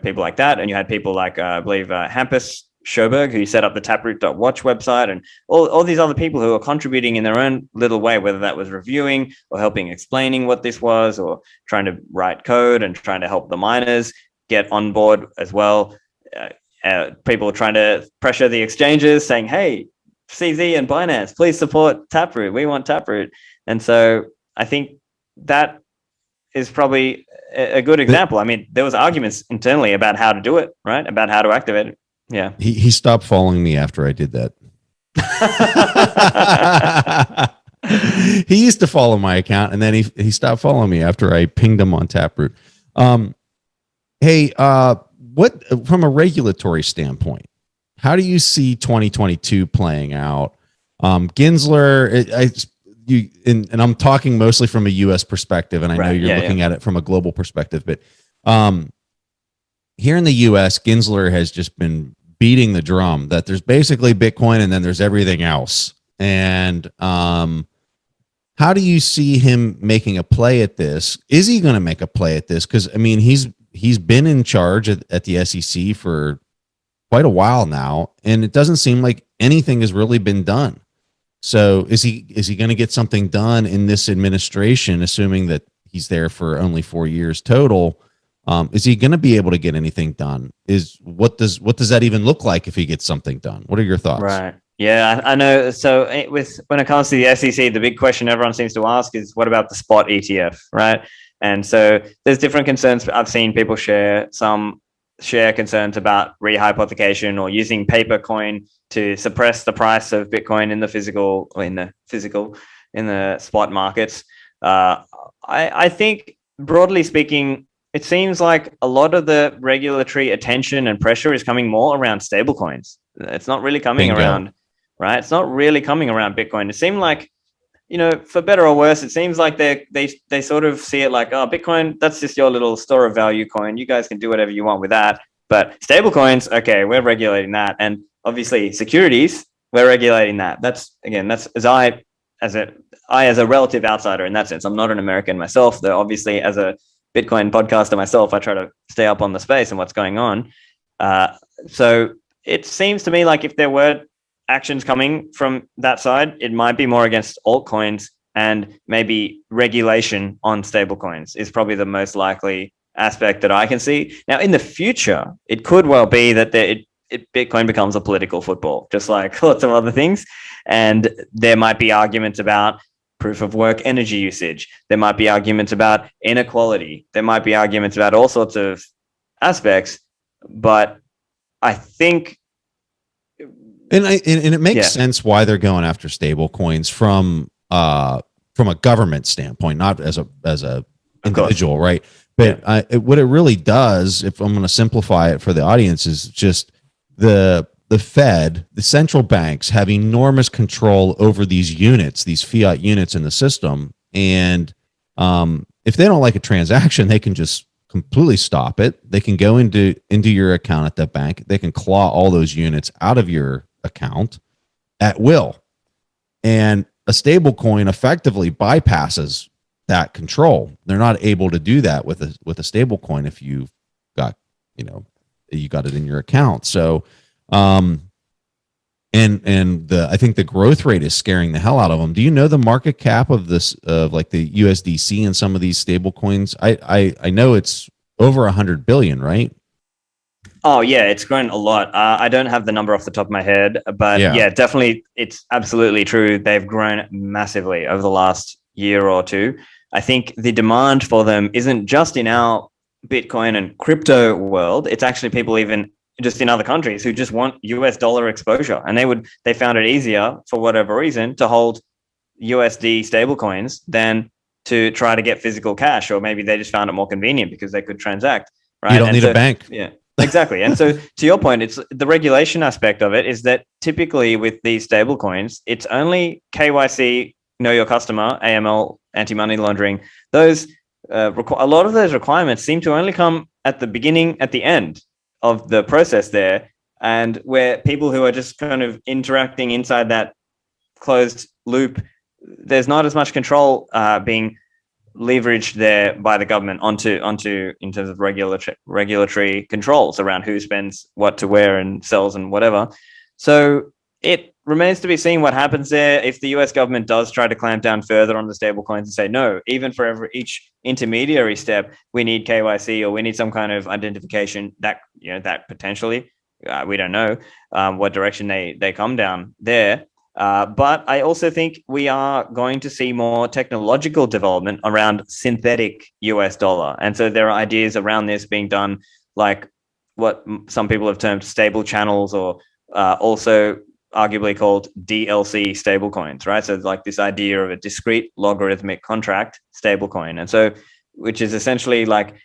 people like that, and you had people like, I believe, Hampus Schoberg, who set up the taproot.watch website, and all these other people who are contributing in their own little way, whether that was reviewing or helping explaining what this was, or trying to write code and trying to help the miners get on board as well. People trying to pressure the exchanges saying, hey, CZ and Binance, please support Taproot. We want Taproot. And so I think that is probably a good example. I mean, there was arguments internally about how to do it, right? About how to activate it. Yeah. He stopped following me after I did that. He used to follow my account, and then he stopped following me after I pinged him on Taproot. Hey, what, from a regulatory standpoint, how do you see 2022 playing out? Gensler, and I'm talking mostly from a U.S. perspective, and I know you're looking at it from a global perspective, but here in the U.S., Gensler has just been beating the drum that there's basically Bitcoin and then there's everything else. And how do you see him making a play at this? Is he going to make a play at this? Because I mean, he's been in charge at the SEC for quite a while now, and it doesn't seem like anything has really been done. So is he going to get something done in this administration, assuming that he's there for only 4 years total? Is he going to be able to get anything done? What does that even look like if he gets something done? What are your thoughts? Right. Yeah, I know. So when it comes to the SEC, the big question everyone seems to ask is, what about the spot ETF, right? And so there's different concerns. I've seen people share concerns about rehypothecation or using paper coin to suppress the price of Bitcoin in the spot markets. I think, broadly speaking, it seems like a lot of the regulatory attention and pressure is coming more around stablecoins. It's not really coming around, right? It's not really coming around Bitcoin. It seemed like, for better or worse, it seems like they sort of see it like, oh, Bitcoin, that's just your little store of value coin. You guys can do whatever you want with that. But stablecoins, okay, we're regulating that. And obviously securities, we're regulating that. That's I as a relative outsider in that sense. I'm not an American myself, though obviously as a Bitcoin podcaster myself, I try to stay up on the space and what's going on. So it seems to me like if there were actions coming from that side, it might be more against altcoins, and maybe regulation on stablecoins is probably the most likely aspect that I can see. Now, in the future, it could well be that Bitcoin becomes a political football, just like lots of other things. And there might be arguments about proof of work energy usage. There might be arguments about inequality. There might be arguments about all sorts of aspects. But I think, and it makes sense why they're going after stable coins from a government standpoint, not as a individual, right? But what it really does, if I'm going to simplify it for the audience, is just the Fed, the central banks have enormous control over these units, these fiat units in the system. And if they don't like a transaction, they can just completely stop it. They can go into your account at the bank. They can claw all those units out of your account at will. And a stable coin effectively bypasses that control. They're not able to do that with a stable coin if you've got, you got it in your account. So I think the growth rate is scaring the hell out of them. Do you know the market cap of this, of like the USDC and some of these stable coins? I know it's over 100 billion, right? Oh yeah, it's grown a lot. I don't have the number off the top of my head, but yeah, definitely, it's absolutely true. They've grown massively over the last year or two. I think the demand for them isn't just in our Bitcoin and crypto world. It's actually people even just in other countries who just want US dollar exposure, and they found it easier for whatever reason to hold USD stablecoins than to try to get physical cash, or maybe they just found it more convenient because they could transact. Right? You don't need a bank. Yeah, exactly. And so to your point, it's the regulation aspect of it is that typically with these stablecoins, it's only KYC, know your customer, AML, anti-money laundering. Those a lot of those requirements seem to only come at the beginning, at the end of the process there, and where people who are just kind of interacting inside that closed loop, there's not as much control being leveraged there by the government onto in terms of regulatory controls around who spends what to where and sells and whatever. So it remains to be seen what happens there. If the US government does try to clamp down further on the stablecoins and say, no, even for each intermediary step, we need KYC or we need some kind of identification, that, that potentially, we don't know what direction they come down there. But I also think we are going to see more technological development around synthetic US dollar. And so there are ideas around this being done, like what some people have termed stable channels, or also arguably called DLC stablecoins, right? So like this idea of a discrete logarithmic contract stablecoin. And so, which is essentially like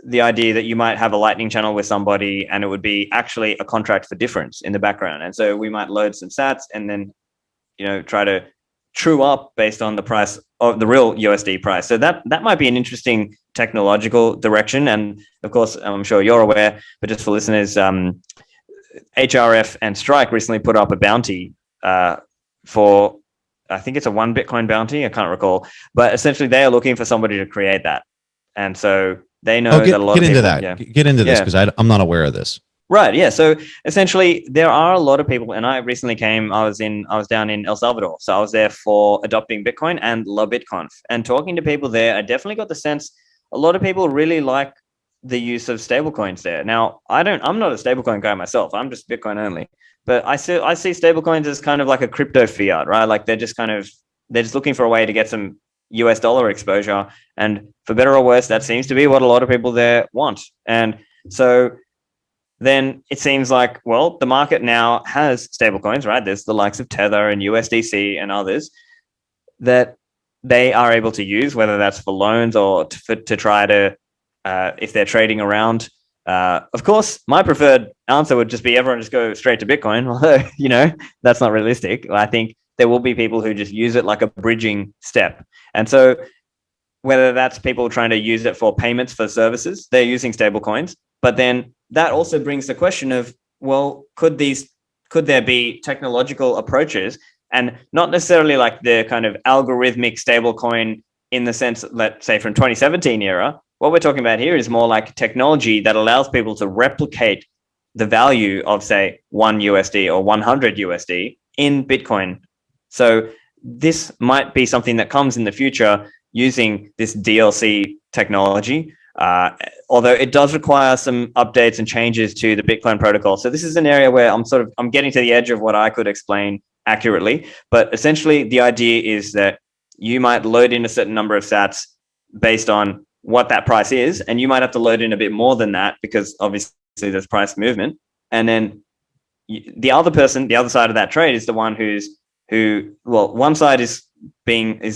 the idea that you might have a lightning channel with somebody and it would be actually a contract for difference in the background. And so we might load some sats and then, try to true up based on the price of the real USD price. So that might be an interesting technological direction. And of course, I'm sure you're aware, but just for listeners, HRF and Strike recently put up a bounty for, I think it's a 1 Bitcoin bounty. I can't recall, but essentially they are looking for somebody to create that. And so they know that a lot of people... Get into this, because I'm not aware of this. Right. Yeah. So essentially, there are a lot of people, and I recently I was down in El Salvador. So I was there for Adopting Bitcoin and La BitConf, and talking to people there, I definitely got the sense a lot of people really like the use of stablecoins there. Now, I'm not a stablecoin guy myself. I'm just Bitcoin only, but I see stablecoins as kind of like a crypto fiat, right? Like they're just looking for a way to get some US dollar exposure, and for better or worse, that seems to be what a lot of people there want. And so then it seems like, well, the market now has stablecoins, right? There's the likes of Tether and USDC and others that they are able to use, whether that's for loans or to try to, if they're trading around. Of course, my preferred answer would just be everyone just go straight to Bitcoin, although, that's not realistic. I think there will be people who just use it like a bridging step. And so whether that's people trying to use it for payments for services, they're using stablecoins. But then that also brings the question of, well, could there be technological approaches, and not necessarily like the kind of algorithmic stablecoin in the sense, let's say from 2017 era. What we're talking about here is more like technology that allows people to replicate the value of, say, 1 USD or 100 USD in Bitcoin. So this might be something that comes in the future using this DLC technology. Although it does require some updates and changes to the Bitcoin protocol. So this is an area where I'm getting to the edge of what I could explain accurately. But essentially, the idea is that you might load in a certain number of sats based on what that price is, and you might have to load in a bit more than that because obviously there's price movement. And then the other side of that trade is the one one side is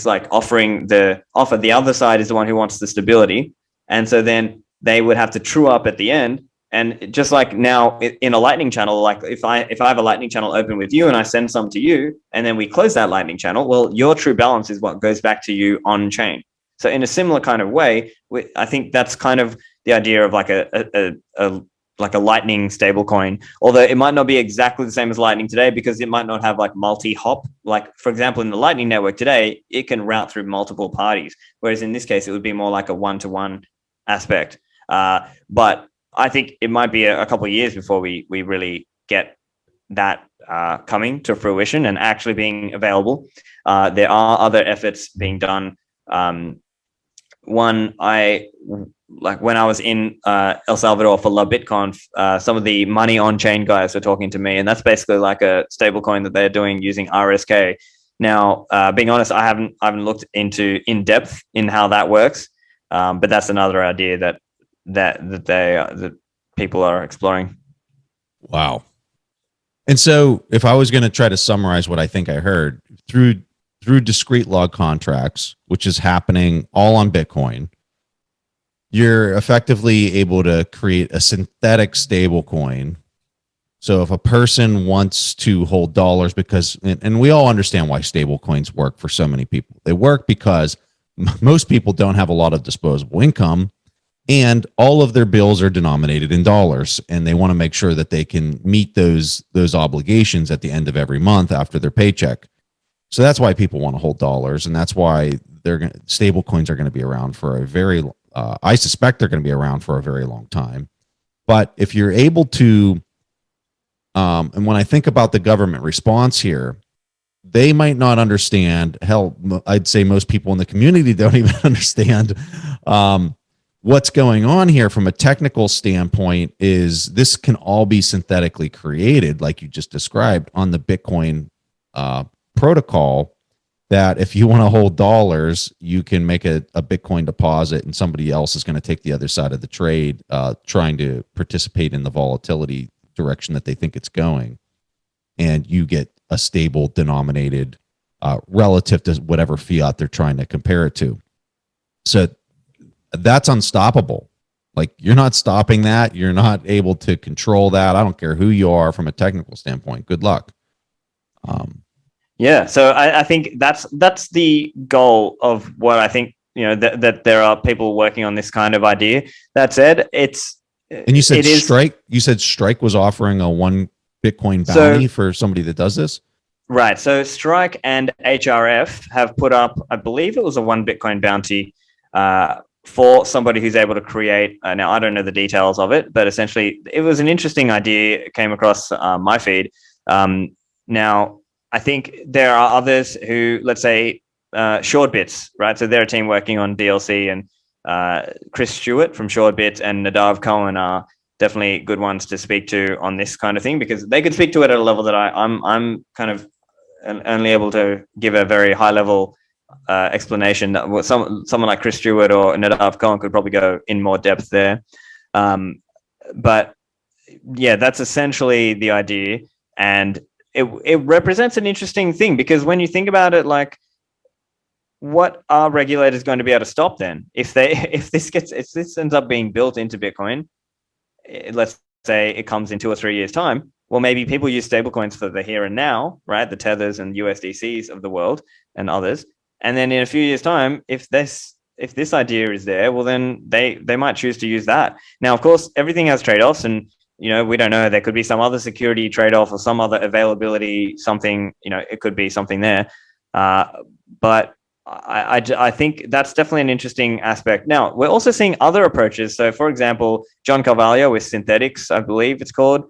like offering the offer. The other side is the one who wants the stability. And so then they would have to true up at the end. And just like now in a Lightning channel, like if I have a Lightning channel open with you and I send some to you, and then we close that Lightning channel, well, your true balance is what goes back to you on chain. So in a similar kind of way, I think that's kind of the idea of like a Lightning stablecoin, although it might not be exactly the same as Lightning today because it might not have like multi-hop. Like, for example, in the Lightning network today, it can route through multiple parties, whereas in this case, it would be more like a one-to-one aspect. But I think it might be a couple of years before we really get that coming to fruition and actually being available. There are other efforts being done. When I was in El Salvador for La BitConf, some of the money on chain guys were talking to me, and that's basically like a stable coin that they're doing using RSK. Now, being honest, I haven't looked into in depth in how that works, but that's another idea that people are exploring. Wow. And so if I was going to try to summarize what I think I heard through discrete log contracts, which is happening all on Bitcoin, you're effectively able to create a synthetic stable coin. So if a person wants to hold dollars, because, and we all understand why stable coins work for so many people. They work because most people don't have a lot of disposable income, and all of their bills are denominated in dollars, and they want to make sure that they can meet those obligations at the end of every month after their paycheck. So that's why people want to hold dollars, and that's why stable coins are going to be around for a very I suspect they're going to be around for a very long time. But if you're able to and when I think about the government response here, they might not understand. Hell, I'd say most people in the community don't even understand what's going on here from a technical standpoint. Is this can all be synthetically created, like you just described, on the Bitcoin protocol, that if you want to hold dollars, you can make a Bitcoin deposit and somebody else is going to take the other side of the trade, trying to participate in the volatility direction that they think it's going. And you get a stable denominated relative to whatever fiat they're trying to compare it to. So that's unstoppable. Like, you're not stopping that. You're not able to control that. I don't care who you are from a technical standpoint. Good luck. Yeah, so I think that's the goal of what I think, that there are people working on this kind of idea. That said, and you said Strike. You said Strike was offering a 1 Bitcoin bounty for somebody that does this. Right. So Strike and HRF have put up, I believe it was a 1 Bitcoin bounty for somebody who's able to create. Now, I don't know the details of it, but essentially, it was an interesting idea. It came across my feed. Now, I think there are others who, let's say, Shortbits, right? So they're a team working on DLC, and Chris Stewart from Shortbits and Nadav Cohen are definitely good ones to speak to on this kind of thing, because they could speak to it at a level that I'm kind of only able to give a very high level explanation. That someone like Chris Stewart or Nadav Cohen could probably go in more depth there. But yeah, that's essentially the idea, and it represents an interesting thing, because when you think about it, like, what are regulators going to be able to stop then if this ends up being built into Bitcoin? Let's say it comes in 2 or 3 years' time. Well, maybe people use stablecoins for the here and now, right? The Tethers and USDCs of the world and others. And then in a few years' time, if this idea is there, well, then they might choose to use that. Now, of course, everything has trade-offs, and we don't know. There could be some other security trade-off or some other availability, something, it could be something there. But I think that's definitely an interesting aspect. Now, we're also seeing other approaches. So, for example, John Carvalho with Synthetics, I believe it's called.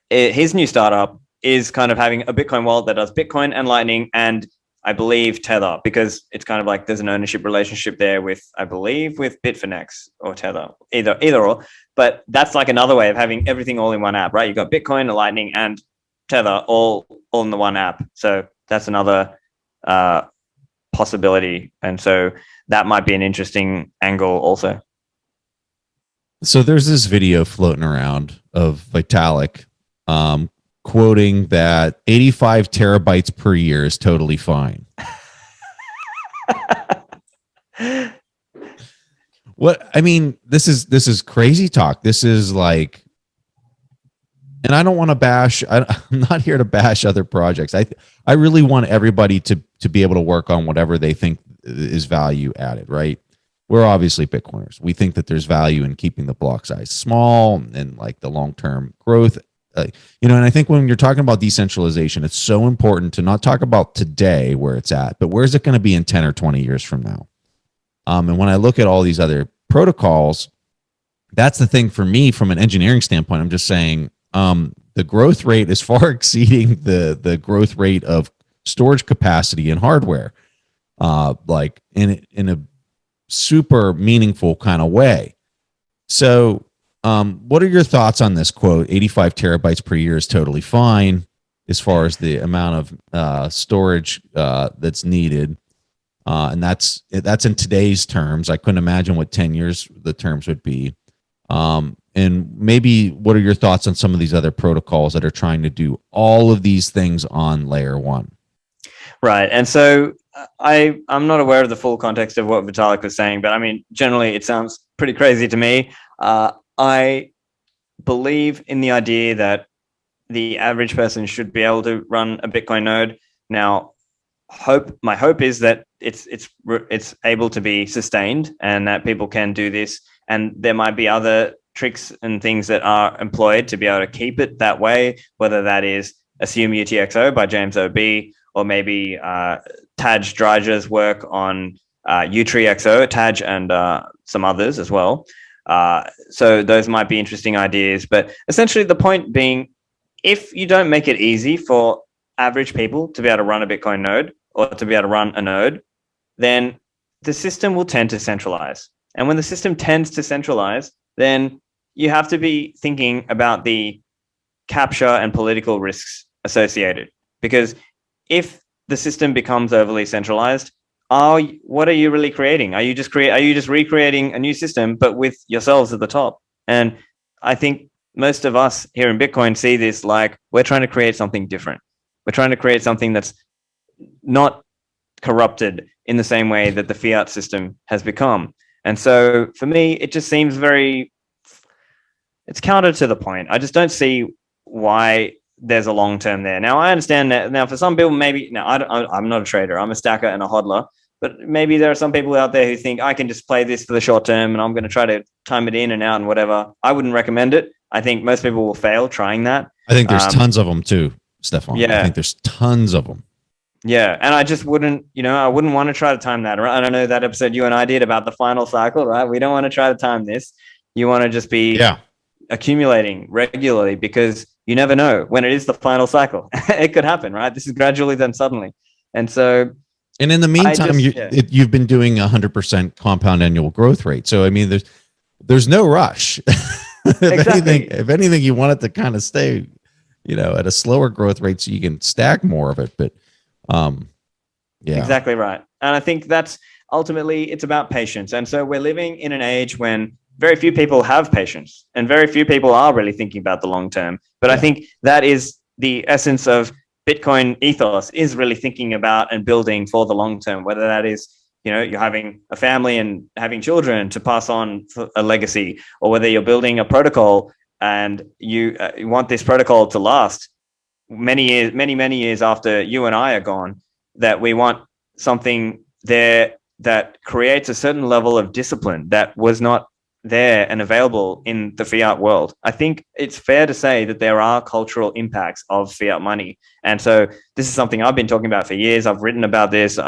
His new startup is kind of having a Bitcoin wallet that does Bitcoin and Lightning, and I believe Tether, because it's kind of like there's an ownership relationship there with, I believe, with Bitfinex or Tether, either or. But that's like another way of having everything all in one app, right? You've got Bitcoin, Lightning, and Tether all in the one app. So that's another possibility, and so that might be an interesting angle also. So there's this video floating around of Vitalik quoting that 85 terabytes per year is totally fine. What I mean, this is crazy talk. This is like, and I don't want to bash. I'm not here to bash other projects. I really want everybody to be able to work on whatever they think is value added, right? We're obviously Bitcoiners. We think that there's value in keeping the block size small and like the long-term growth. And I think when you're talking about decentralization, it's so important to not talk about today where it's at, but where's it going to be in 10 or 20 years from now? And when I look at all these other protocols, that's the thing for me from an engineering standpoint. I'm just saying, the growth rate is far exceeding the growth rate of storage capacity and hardware, like in a super meaningful kind of way. So, what are your thoughts on this quote? 85 terabytes per year is totally fine. as far as the amount of storage that's needed. And that's in today's terms. I couldn't imagine what 10 years the terms would be. And maybe what are your thoughts on some of these other protocols that are trying to do all of these things on layer one? Right. And so I'm not aware of the full context of what Vitalik was saying, but I mean, generally it sounds pretty crazy to me. I believe in the idea that the average person should be able to run a Bitcoin node. Now, my hope is that it's able to be sustained and that people can do this. And there might be other tricks and things that are employed to be able to keep it that way, whether that is Assume UTXO by James O.B., or maybe Taj Dryja's work on U3XO, Taj and some others as well. So those might be interesting ideas. But essentially the point being, if you don't make it easy for average people to be able to run a Bitcoin node or to be able to run a node, then the system will tend to centralize. And when the system tends to centralize, then you have to be thinking about the capture and political risks associated. Because if the system becomes overly centralized, what are you really creating? Are you just recreating a new system, but with yourselves at the top? And I think most of us here in Bitcoin see this like we're trying to create something different. We're trying to create something that's not corrupted in the same way that the fiat system has become. And so for me, it just seems it's counter to the point. I just don't see why there's a long term there. Now, I understand that. Now, for some people, maybe, now I'm not a trader. I'm a stacker and a hodler. But maybe there are some people out there who think I can just play this for the short term and I'm going to try to time it in and out and whatever. I wouldn't recommend it. I think most people will fail trying that. I think there's tons of them too, Stephan. Yeah. I think there's tons of them. Yeah. And I just wouldn't, I wouldn't want to try to time that. Right? I don't know that episode you and I did about the final cycle, right? We don't want to try to time this. You want to just be accumulating regularly because you never know when it is the final cycle. It could happen, right? This is gradually then suddenly. And so, and in the meantime, you've been doing 100% compound annual growth rate. So, I mean, there's no rush. If anything, you want it to kind of stay, at a slower growth rate so you can stack more of it. But, exactly right. And I think that's ultimately it's about patience. And so we're living in an age when very few people have patience and very few people are really thinking about the long term. But I think that is the essence of Bitcoin ethos, is really thinking about and building for the long term, whether that is, you're having a family and having children to pass on a legacy, or whether you're building a protocol and you want this protocol to last many years after you and I are gone, that we want something there that creates a certain level of discipline that was not there and available in the fiat world. I think it's fair to say that there are cultural impacts of fiat money. And so this is something I've been talking about for years. I've written about this.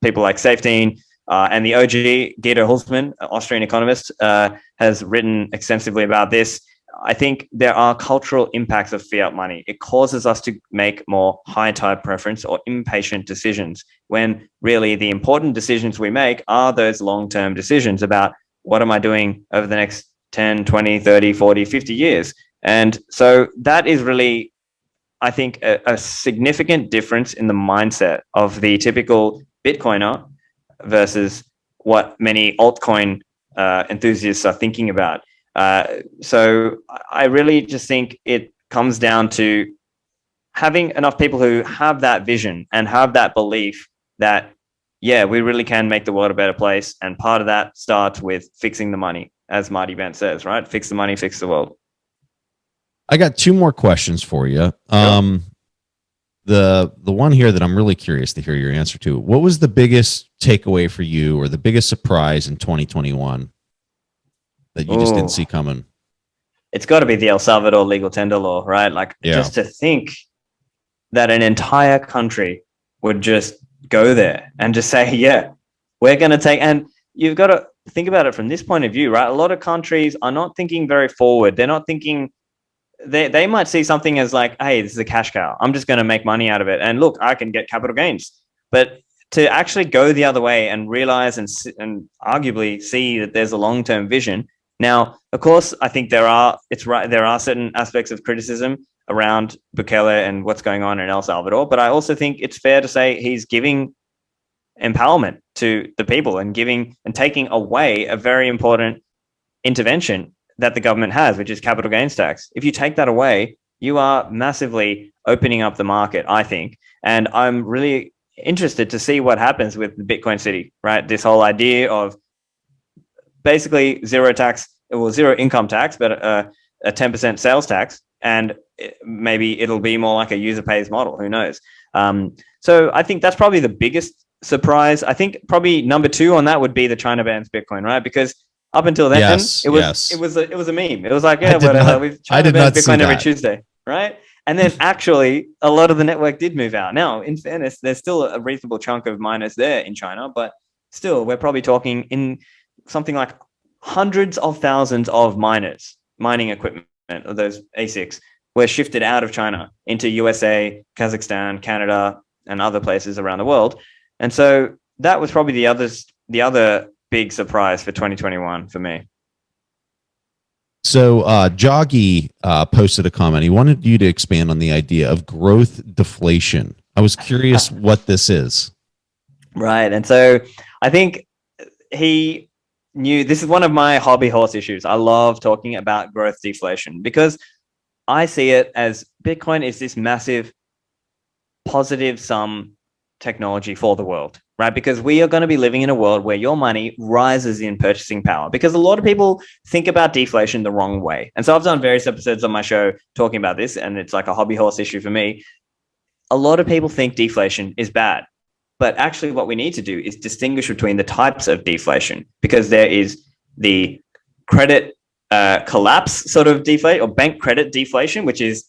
People like Safety and the OG, Guido Hulsmann, Austrian economist, has written extensively about this. I think there are cultural impacts of fiat money. It causes us to make more high-tide preference or impatient decisions, when really the important decisions we make are those long-term decisions about what am I doing over the next 10, 20, 30, 40, 50 years? And so that is really, I think, a significant difference in the mindset of the typical Bitcoiner versus what many altcoin enthusiasts are thinking about. So I really just think it comes down to having enough people who have that vision and have that belief that, we really can make the world a better place. And part of that starts with fixing the money, as Marty Bent says, right? Fix the money, fix the world. I got two more questions for you. Sure. The one here that I'm really curious to hear your answer to, what was the biggest takeaway for you or the biggest surprise in 2021 that you just didn't see coming? It's got to be the El Salvador legal tender law, right? Like just to think that an entire country would just go there and just say, we're going to take, and you've got to think about it from this point of view, right? A lot of countries are not thinking very forward. They're not thinking, they might see something as like, hey, this is a cash cow. I'm just going to make money out of it. And look, I can get capital gains. But to actually go the other way and realize and arguably see that there's a long-term vision. Now, of course, I think there are certain aspects of criticism. around Bukele and what's going on in El Salvador. But I also think it's fair to say he's giving empowerment to the people and taking away a very important intervention that the government has, which is capital gains tax. If you take that away, you are massively opening up the market, I think. And I'm really interested to see what happens with the Bitcoin City, right? This whole idea of basically zero income tax, but a 10% sales tax. And maybe it'll be more like a user pays model. Who knows? So I think that's probably the biggest surprise. I think probably number 2 on that would be the China bans Bitcoin, right? Because up until then, it was a meme. It was like, yeah, whatever. We've China bans Bitcoin every Tuesday, right? And then actually, a lot of the network did move out. Now, in fairness, there's still a reasonable chunk of miners there in China, but still, we're probably talking in something like hundreds of thousands of mining equipment, of those ASICs, were shifted out of China into USA, Kazakhstan, Canada, and other places around the world. And so that was probably the other big surprise for 2021 for me. So Joggy posted a comment. He wanted you to expand on the idea of growth deflation. I was curious what this is. Right. And so I think he knew this is one of my hobby horse issues. I love talking about growth deflation because I see it as Bitcoin is this massive positive sum technology for the world, right? Because we are going to be living in a world where your money rises in purchasing power, because a lot of people think about deflation the wrong way. And so I've done various episodes on my show talking about this, and it's like a hobby horse issue for me. A lot of people think deflation is bad, but actually what we need to do is distinguish between the types of deflation, because there is the credit collapse sort of deflation, or bank credit deflation, which is,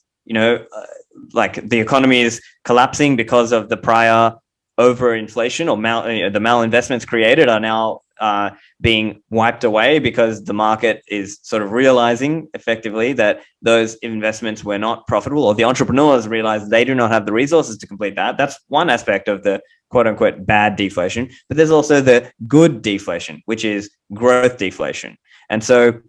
like the economy is collapsing because of the prior overinflation, or the malinvestments created are now being wiped away because the market is sort of realizing effectively that those investments were not profitable, or the entrepreneurs realize they do not have the resources to complete that. That's one aspect of the quote unquote bad deflation. But there's also the good deflation, which is growth deflation. And so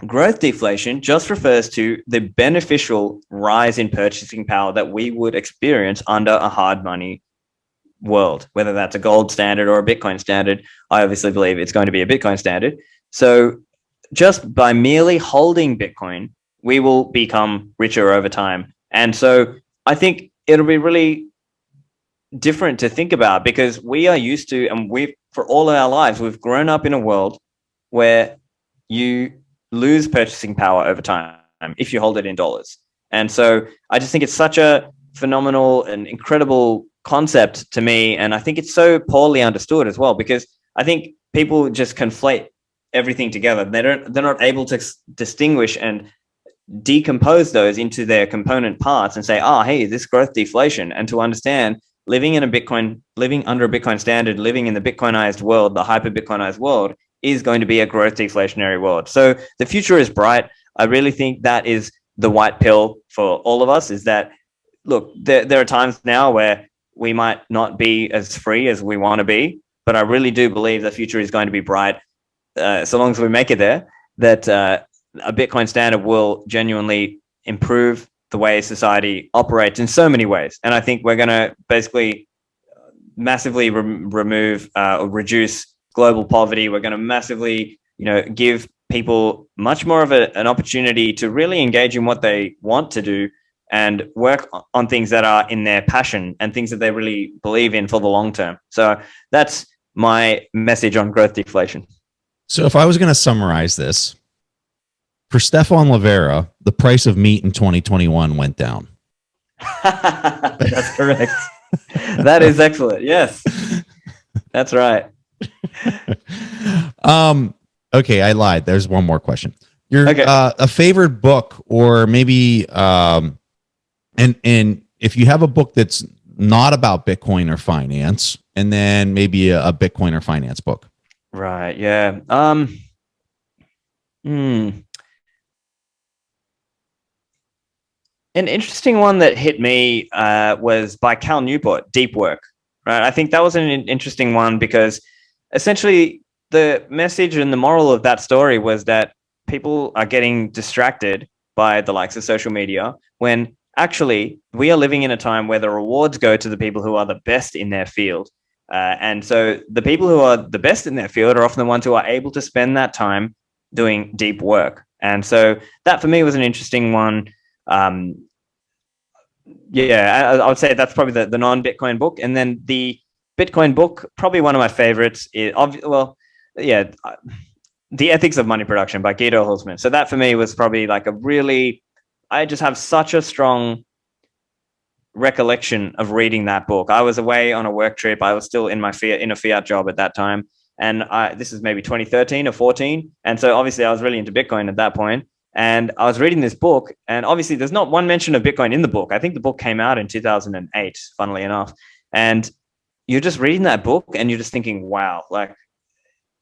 growth deflation just refers to the beneficial rise in purchasing power that we would experience under a hard money world, whether that's a gold standard or a Bitcoin standard. I obviously believe it's going to be a Bitcoin standard. So just by merely holding Bitcoin, we will become richer over time. And so I think it'll be really different to think about, because we are used to, and for all of our lives, we've grown up in a world where you lose purchasing power over time if you hold it in dollars. And so I just think it's such a phenomenal and incredible concept to me. And I think it's so poorly understood as well, because I think people just conflate everything together. They're not able to distinguish and decompose those into their component parts and say, hey, this growth deflation. And to understand, living under a Bitcoin standard, living in the Bitcoinized world, the hyper Bitcoinized world, is going to be a growth deflationary world. So the future is bright. I really think that is the white pill for all of us, is that, look, there are times now where we might not be as free as we want to be, but I really do believe the future is going to be bright, so long as we make it there, that a Bitcoin standard will genuinely improve the way society operates in so many ways. And I think we're going to basically massively remove or reduce global poverty. We're going to massively, give people much more of an opportunity to really engage in what they want to do and work on things that are in their passion and things that they really believe in for the long term. So that's my message on growth deflation. So if I was going to summarize this, for Stephan Livera, the price of meat in 2021 went down. That's correct. That is excellent. Yes, that's right. Okay, I lied. There's one more question. Your okay. A favorite book, or maybe and if you have a book that's not about Bitcoin or finance, and then maybe a Bitcoin or finance book. Right. Yeah. An interesting one that hit me was by Cal Newport, Deep Work. Right. I think that was an interesting one, because essentially the message and the moral of that story was that people are getting distracted by the likes of social media, when actually we are living in a time where the rewards go to the people who are the best in their field. And so the people who are the best in their field are often the ones who are able to spend that time doing deep work. And so that for me was an interesting one. I would say that's probably the non-Bitcoin book. And then the Bitcoin book, probably one of my favorites is, The Ethics of Money Production by Guido Hulsmann. So that for me was probably like I just have such a strong recollection of reading that book. I was away on a work trip. I was still in a fiat job at that time. And this is maybe 2013 or 14. And so obviously I was really into Bitcoin at that point. And I was reading this book, and obviously there's not one mention of Bitcoin in the book. I think the book came out in 2008, funnily enough. And you're just reading that book and you're just thinking, wow, like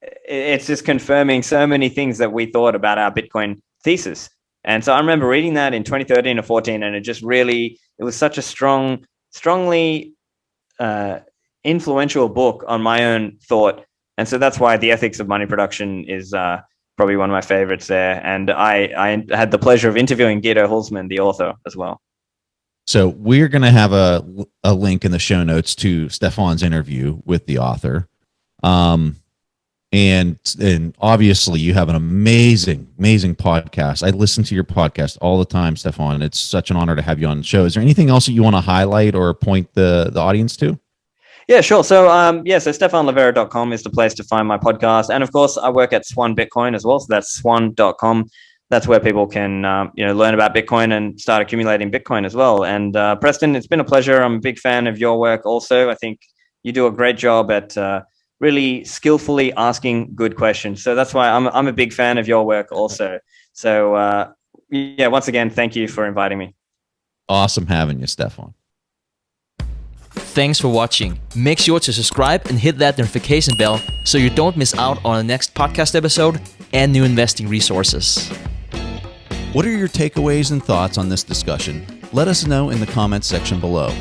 it's just confirming so many things that we thought about our Bitcoin thesis. And so I remember reading that in 2013 or 14, and it was such a strongly influential book on my own thought. And so that's why The Ethics of Money Production is probably one of my favorites there. And I had the pleasure of interviewing Guido Hulsmann, the author, as well. So we're going to have a link in the show notes to Stephan's interview with the author. And obviously you have an amazing podcast. I listen to your podcast all the time, Stephan. It's such an honor to have you on the show. Is there anything else that you want to highlight or point the audience to? Yeah, sure. So, so StephanLivera.com is the place to find my podcast. And of course, I work at Swan Bitcoin as well. So that's swan.com. That's where people can, learn about Bitcoin and start accumulating Bitcoin as well. And Preston, it's been a pleasure. I'm a big fan of your work also. I think you do a great job at really skillfully asking good questions. So that's why I'm a big fan of your work also. So, once again, thank you for inviting me. Awesome having you, Stephan. Thanks for watching. Make sure to subscribe and hit that notification bell so you don't miss out on the next podcast episode and new investing resources. What are your takeaways and thoughts on this discussion? Let us know in the comments section below.